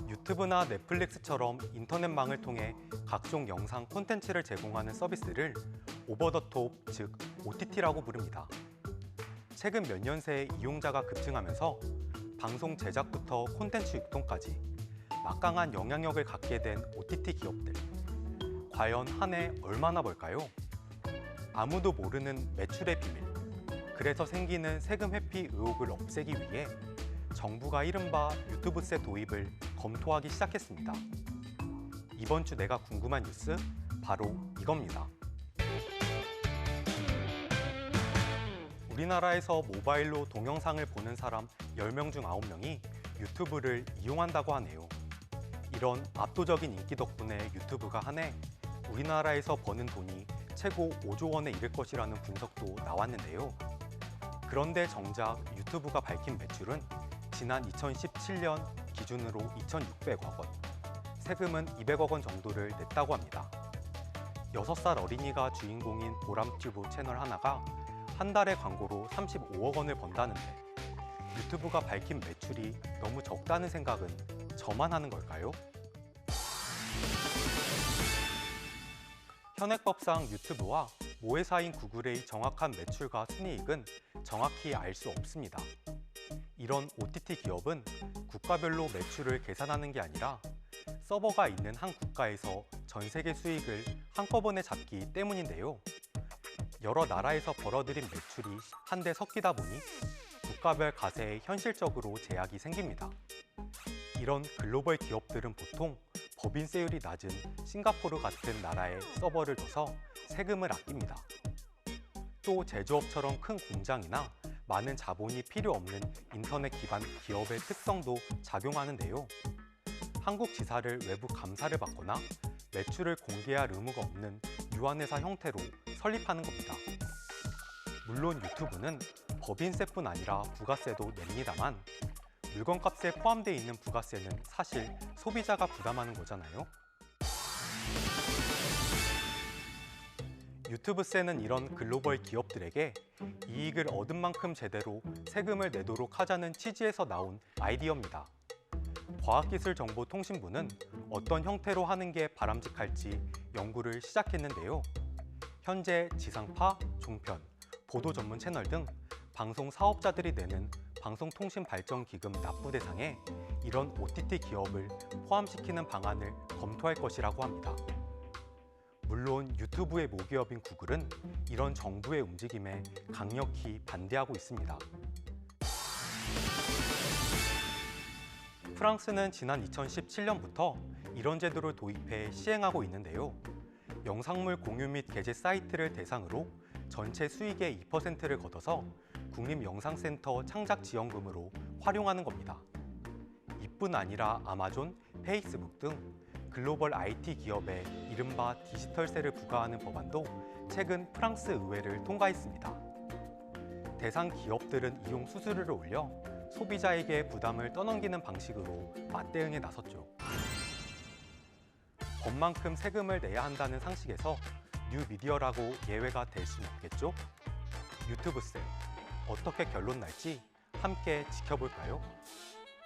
유튜브나 넷플릭스처럼 인터넷망을 통해 각종 영상 콘텐츠를 제공하는 서비스를 오버 더 톱, 즉 OTT라고 부릅니다. 최근 몇 년 새에 이용자가 급증하면서 방송 제작부터 콘텐츠 유통까지 막강한 영향력을 갖게 된 OTT 기업들. 과연 한 해 얼마나 벌까요? 아무도 모르는 매출의 비밀. 그래서 생기는 세금 회피 의혹을 없애기 위해 정부가 이른바 유튜브세 도입을 검토하기 시작했습니다. 이번 주 내가 궁금한 뉴스, 바로 이겁니다. 우리나라에서 모바일로 동영상을 보는 사람 10명 중 9명이 유튜브를 이용한다고 하네요. 이런 압도적인 인기 덕분에 유튜브가 한 해 우리나라에서 버는 돈이 최고 5조 원에 이를 것이라는 분석도 나왔는데요. 그런데 정작 유튜브가 밝힌 매출은 지난 2017년 기준으로 2,600억 원, 세금은 200억 원 정도를 냈다고 합니다. 6살 어린이가 주인공인 보람튜브 채널 하나가 한 달의 광고로 35억 원을 번다는데 유튜브가 밝힌 매출이 너무 적다는 생각은 저만 하는 걸까요? 현행법상 유튜브와 모회사인 구글의 정확한 매출과 순이익은 정확히 알 수 없습니다. 이런 OTT 기업은 국가별로 매출을 계산하는 게 아니라 서버가 있는 한 국가에서 전 세계 수익을 한꺼번에 잡기 때문인데요. 여러 나라에서 벌어들인 매출이 한데 섞이다 보니 국가별 가세에 현실적으로 제약이 생깁니다. 이런 글로벌 기업들은 보통 법인세율이 낮은 싱가포르 같은 나라에 서버를 둬서 세금을 아낍니다. 또 제조업처럼 큰 공장이나 많은 자본이 필요 없는 인터넷 기반 기업의 특성도 작용하는데요. 한국 지사를 외부 감사를 받거나 매출을 공개할 의무가 없는 유한회사 형태로 설립하는 겁니다. 물론 유튜브는 법인세뿐 아니라 부가세도 냅니다만 물건값에 포함되어 있는 부가세는 사실 소비자가 부담하는 거잖아요. 유튜브세는 이런 글로벌 기업들에게 이익을 얻은 만큼 제대로 세금을 내도록 하자는 취지에서 나온 아이디어입니다. 과학기술정보통신부는 어떤 형태로 하는 게 바람직할지 연구를 시작했는데요. 현재 지상파, 종편, 보도 전문 채널 등 방송 사업자들이 내는 방송통신발전기금 납부 대상에 이런 OTT 기업을 포함시키는 방안을 검토할 것이라고 합니다. 물론 유튜브의 모기업인 구글은 이런 정부의 움직임에 강력히 반대하고 있습니다. 프랑스는 지난 2017년부터 이런 제도를 도입해 시행하고 있는데요. 영상물 공유 및 게재 사이트를 대상으로 전체 수익의 2%를 걷어서 국립영상센터 창작지원금으로 활용하는 겁니다. 이뿐 아니라 아마존, 페이스북 등 글로벌 IT 기업에 이른바 디지털세를 부과하는 법안도 최근 프랑스 의회를 통과했습니다. 대상 기업들은 이용 수수료를 올려 소비자에게 부담을 떠넘기는 방식으로 맞대응에 나섰죠. 법만큼 세금을 내야 한다는 상식에서 뉴미디어라고 예외가 될 수는 없겠죠? 유튜브세, 어떻게 결론 날지 함께 지켜볼까요?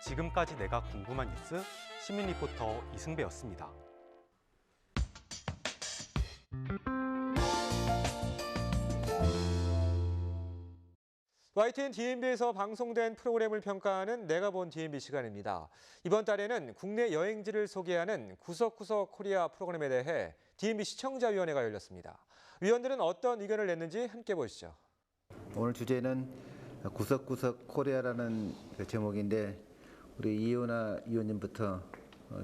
지금까지 내가 궁금한 뉴스 시민 리포터 이승배였습니다. YTN DMB에서 방송된 프로그램을 평가하는 내가 본 DMB 시간입니다. 이번 달에는 국내 여행지를 소개하는 구석구석 코리아 프로그램에 대해 DMB 시청자위원회가 열렸습니다. 위원들은 어떤 의견을 냈는지 함께 보시죠. 오늘 주제는 구석구석 코리아라는 제목인데 우리 이은하 위원님부터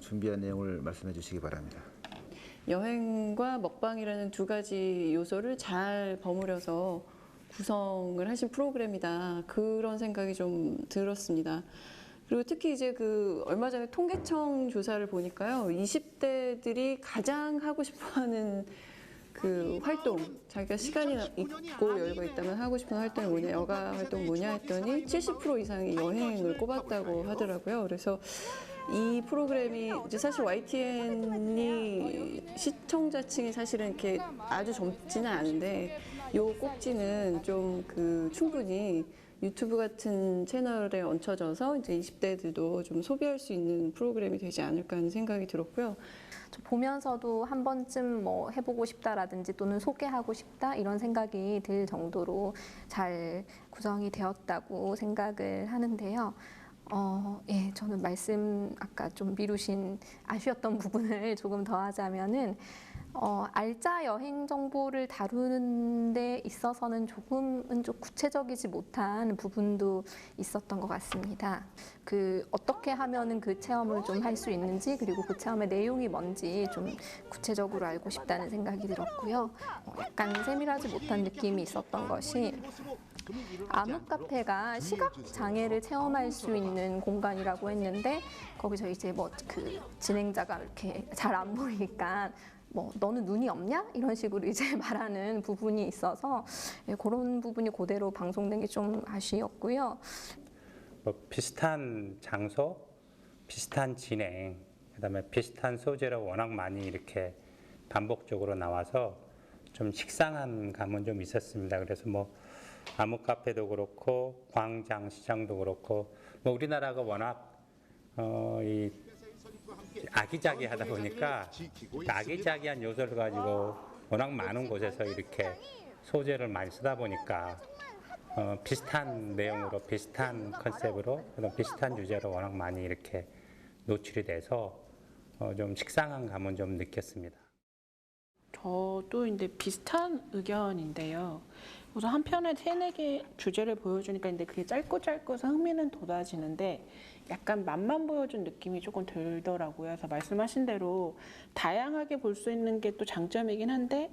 준비한 내용을 말씀해 주시기 바랍니다. 여행과 먹방이라는 두 가지 요소를 잘 버무려서 구성을 하신 프로그램이다. 그런 생각이 좀 들었습니다. 그리고 특히 이제 얼마 전에 통계청 조사를 보니까요. 20대들이 가장 하고 싶어 하는 활동, 자기가 시간이 있고 여유가 있다면 하고 싶은 활동이 뭐냐, 여가 활동 뭐냐 했더니 70% 이상이 여행을 꼽았다고 하더라고요. 그래서 이 프로그램이 이제 사실 YTN이 시청자층이 사실은 이렇게 아주 젊지는 않은데 요 꼭지는 좀 충분히 유튜브 같은 채널에 얹혀져서 이제 20대들도 좀 소비할 수 있는 프로그램이 되지 않을까 하는 생각이 들었고요. 보면서도 한 번쯤 해보고 싶다라든지 또는 소개하고 싶다 이런 생각이 들 정도로 잘 구성이 되었다고 생각을 하는데요. 예, 저는 말씀 아까 좀 미루신 아쉬웠던 부분을 조금 더 하자면은 알짜 여행 정보를 다루는 데 있어서는 조금은 좀 구체적이지 못한 부분도 있었던 것 같습니다. 어떻게 하면은 그 체험을 좀 할 수 있는지 그리고 그 체험의 내용이 뭔지 좀 구체적으로 알고 싶다는 생각이 들었고요. 약간 세밀하지 못한 느낌이 있었던 것이 암흑 카페가 시각 장애를 체험할 수 있는 공간이라고 했는데 거기서 이제 진행자가 이렇게 잘 안 보이니까 너는 눈이 없냐? 이런 식으로 이제 말하는 부분이 있어서 그런 부분이 그대로 방송된 게 좀 아쉬웠고요. 비슷한 장소, 비슷한 진행, 그다음에 비슷한 소재로 워낙 많이 이렇게 반복적으로 나와서 좀 식상한 감은 좀 있었습니다. 그래서 암흑 카페도 그렇고 광장 시장도 그렇고 우리나라가 워낙 이 아기자기하다 보니까 아기자기한 요소를 가지고 워낙 많은 곳에서 이렇게 소재를 많이 쓰다 보니까 비슷한 내용으로 비슷한 컨셉으로 비슷한 주제로 워낙 많이 이렇게 노출이 돼서 좀 식상한 감은 좀 느꼈습니다. 저도 이제 비슷한 의견인데요. 우선 한 편에 3-4개 주제를 보여주니까 근데 그게 짧고 짧고서 흥미는 돋아지는데 약간 맛만 보여준 느낌이 조금 들더라고요. 그래서 말씀하신 대로 다양하게 볼 수 있는 게 또 장점이긴 한데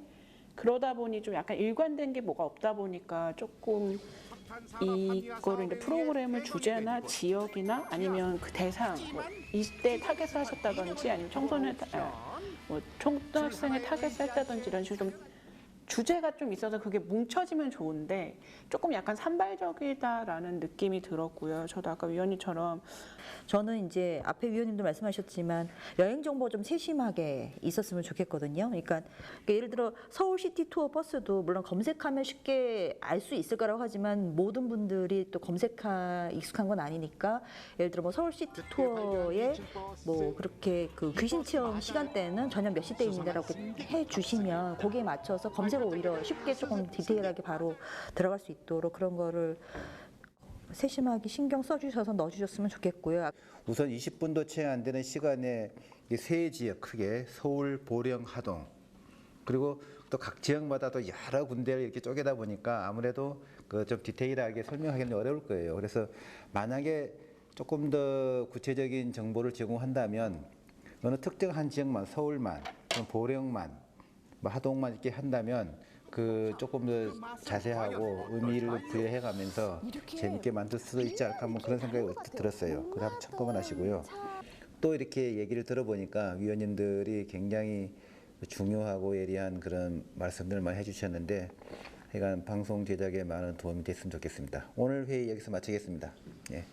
그러다 보니 좀 약간 일관된 게 뭐가 없다 보니까 조금 이거를 이제 프로그램을 주제나 지역이나 아니면 그 대상 20대 타겟을 하셨다든지 아니면 초등학생의 타겟을 했다든지 이런 식으로 좀 주제가 좀 있어서 그게 뭉쳐지면 좋은데 조금 약간 산발적이다라는 느낌이 들었고요. 저도 아까 위원님처럼 저는 이제 앞에 위원님도 말씀하셨지만 여행 정보 좀 세심하게 있었으면 좋겠거든요. 그러니까 예를 들어 서울시티 투어 버스도 물론 검색하면 쉽게 알 수 있을 거라고 하지만 모든 분들이 또 익숙한 건 아니니까 예를 들어 서울시티 투어에 그렇게 귀신 체험 시간대는 저녁 몇 시대입니다라고 해주시면 거기에 맞춰서 검색을 오히려 쉽게 조금 디테일하게 바로 들어갈 수 있도록 그런 거를 세심하게 신경 써주셔서 넣어주셨으면 좋겠고요. 우선 20분도 채 안 되는 시간에 세 지역 크게 서울, 보령, 하동 그리고 또 각 지역마다 또 여러 군데를 이렇게 쪼개다 보니까 아무래도 좀 디테일하게 설명하기는 어려울 거예요. 그래서 만약에 조금 더 구체적인 정보를 제공한다면 어느 특정한 지역만 서울만, 보령만, 하동만 이렇게 한다면 조금 더 자세하고 의미를 부여해가면서 재밌게 만들 수도 있지 않을까 그런 생각이 들었어요. 그래서 한번 참고만 하시고요. 또 이렇게 얘기를 들어보니까 위원님들이 굉장히 중요하고 예리한 그런 말씀들을 많이 해주셨는데 하여간 방송 제작에 많은 도움이 됐으면 좋겠습니다. 오늘 회의 여기서 마치겠습니다. 예.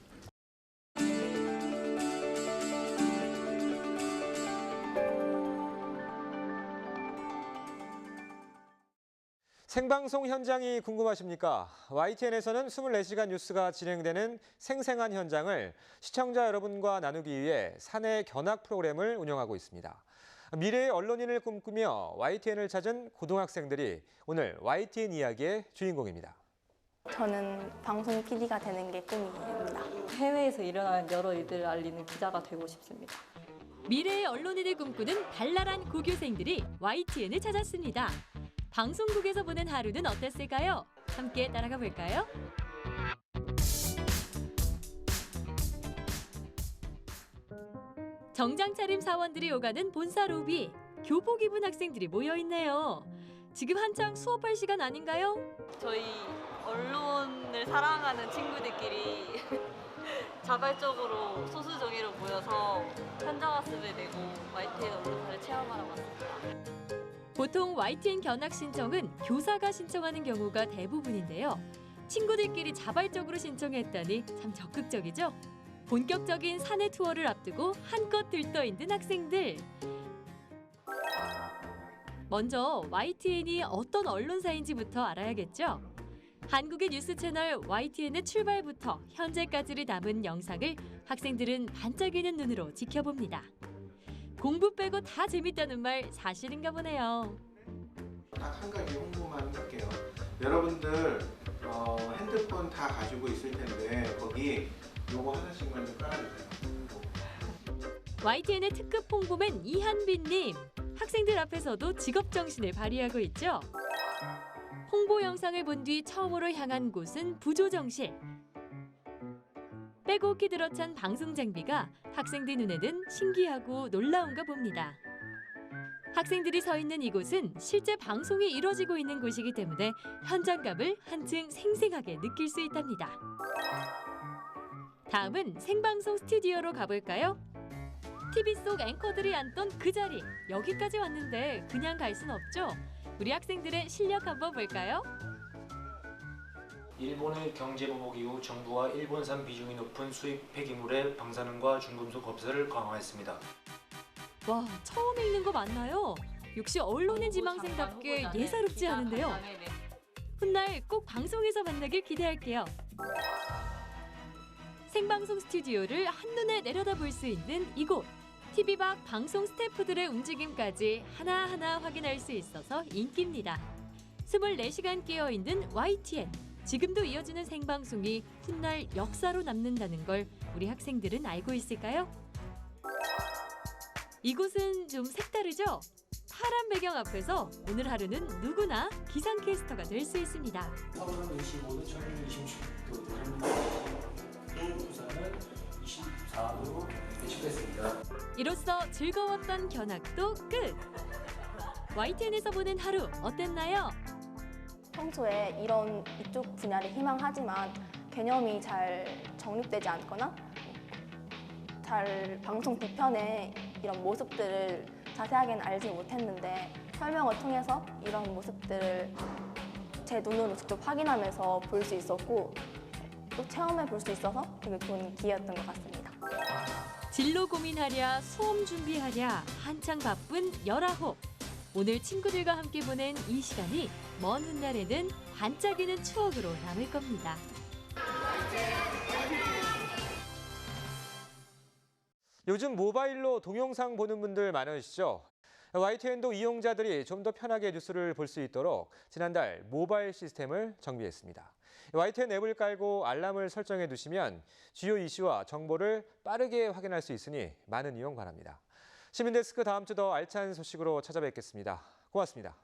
생방송 현장이 궁금하십니까? YTN에서는 24시간 뉴스가 진행되는 생생한 현장을 시청자 여러분과 나누기 위해 사내 견학 프로그램을 운영하고 있습니다. 미래의 언론인을 꿈꾸며 YTN을 찾은 고등학생들이 오늘 YTN 이야기의 주인공입니다. 저는 방송 PD가 되는 게 꿈입니다. 해외에서 일어나는 여러 일들을 알리는 기자가 되고 싶습니다. 미래의 언론인을 꿈꾸는 발랄한 고교생들이 YTN을 찾았습니다. 방송국에서 보낸 하루는 어땠을까요? 함께 따라가 볼까요? 정장 차림 사원들이 오가는 본사 로비. 교복 입은 학생들이 모여 있네요. 지금 한창 수업할 시간 아닌가요? 저희 언론을 사랑하는 친구들끼리 자발적으로 소수정예로 모여서 현장 학습을 내고 YTN 언론사를 체험하러 왔습니다. 보통 YTN 견학 신청은 교사가 신청하는 경우가 대부분인데요. 친구들끼리 자발적으로 신청했다니 참 적극적이죠? 본격적인 사내 투어를 앞두고 한껏 들떠있는 학생들. 먼저 YTN이 어떤 언론사인지부터 알아야겠죠? 한국의 뉴스 채널 YTN의 출발부터 현재까지를 담은 영상을 학생들은 반짝이는 눈으로 지켜봅니다. 공부 빼고 다 재밌다는 말 사실인가 보네요. 딱 한 가지 홍보만 할게요. 여러분들 핸드폰 다 가지고 있을 텐데 거기 요거 하나씩만 좀 깔아주세요. YTN의 특급 홍보맨 이한빈님. 학생들 앞에서도 직업정신을 발휘하고 있죠. 홍보 영상을 본 뒤 처음으로 향한 곳은 부조정실. 빼곡히 들어찬 방송 장비가 학생들 눈에는 신기하고 놀라운가 봅니다. 학생들이 서 있는 이곳은 실제 방송이 이뤄지고 있는 곳이기 때문에 현장감을 한층 생생하게 느낄 수 있답니다. 다음은 생방송 스튜디오로 가볼까요? TV 속 앵커들이 앉던 그 자리, 여기까지 왔는데 그냥 갈 순 없죠? 우리 학생들의 실력 한번 볼까요? 일본의 경제보복 이후 정부와 일본산 비중이 높은 수입 폐기물의 방사능과 중금속 검사를 강화했습니다. 와, 처음 읽는 거 맞나요? 역시 언론인 지망생답게 예사롭지 않은데요. 훗날 꼭 방송에서 만나길 기대할게요. 생방송 스튜디오를 한눈에 내려다볼 수 있는 이곳. TV 밖 방송 스태프들의 움직임까지 하나하나 확인할 수 있어서 인기입니다. 24시간 깨어있는 YTN. 지금도 이어지는 생방송이 훗날 역사로 남는다는 걸 우리 학생들은 알고 있을까요? 이곳은 좀 색다르죠? 파란 배경 앞에서 오늘 하루는 누구나 기상캐스터가 될 수 있습니다. 서울은 25도, 청주는 26도, 부산은 24도로 예측됐습니다. 이로써 즐거웠던 견학도 끝! YTN에서 보낸 하루 어땠나요? 평소에 이쪽 분야를 희망하지만 개념이 잘 정립되지 않거나 잘 방송 뒤편에 이런 모습들을 자세하게는 알지 못했는데 설명을 통해서 이런 모습들을 제 눈으로 직접 확인하면서 볼 수 있었고 또 체험해 볼 수 있어서 되게 좋은 기회였던 것 같습니다. 진로 고민하랴, 수험 준비하랴, 한창 바쁜 열아홉. 오늘 친구들과 함께 보낸 이 시간이 먼 훗날에는 반짝이는 추억으로 남을 겁니다. 요즘 모바일로 동영상 보는 분들 많으시죠? YTN도 이용자들이 좀 더 편하게 뉴스를 볼 수 있도록 지난달 모바일 시스템을 정비했습니다. YTN 앱을 깔고 알람을 설정해 두시면 주요 이슈와 정보를 빠르게 확인할 수 있으니 많은 이용 바랍니다. 시민데스크 다음 주 더 알찬 소식으로 찾아뵙겠습니다. 고맙습니다.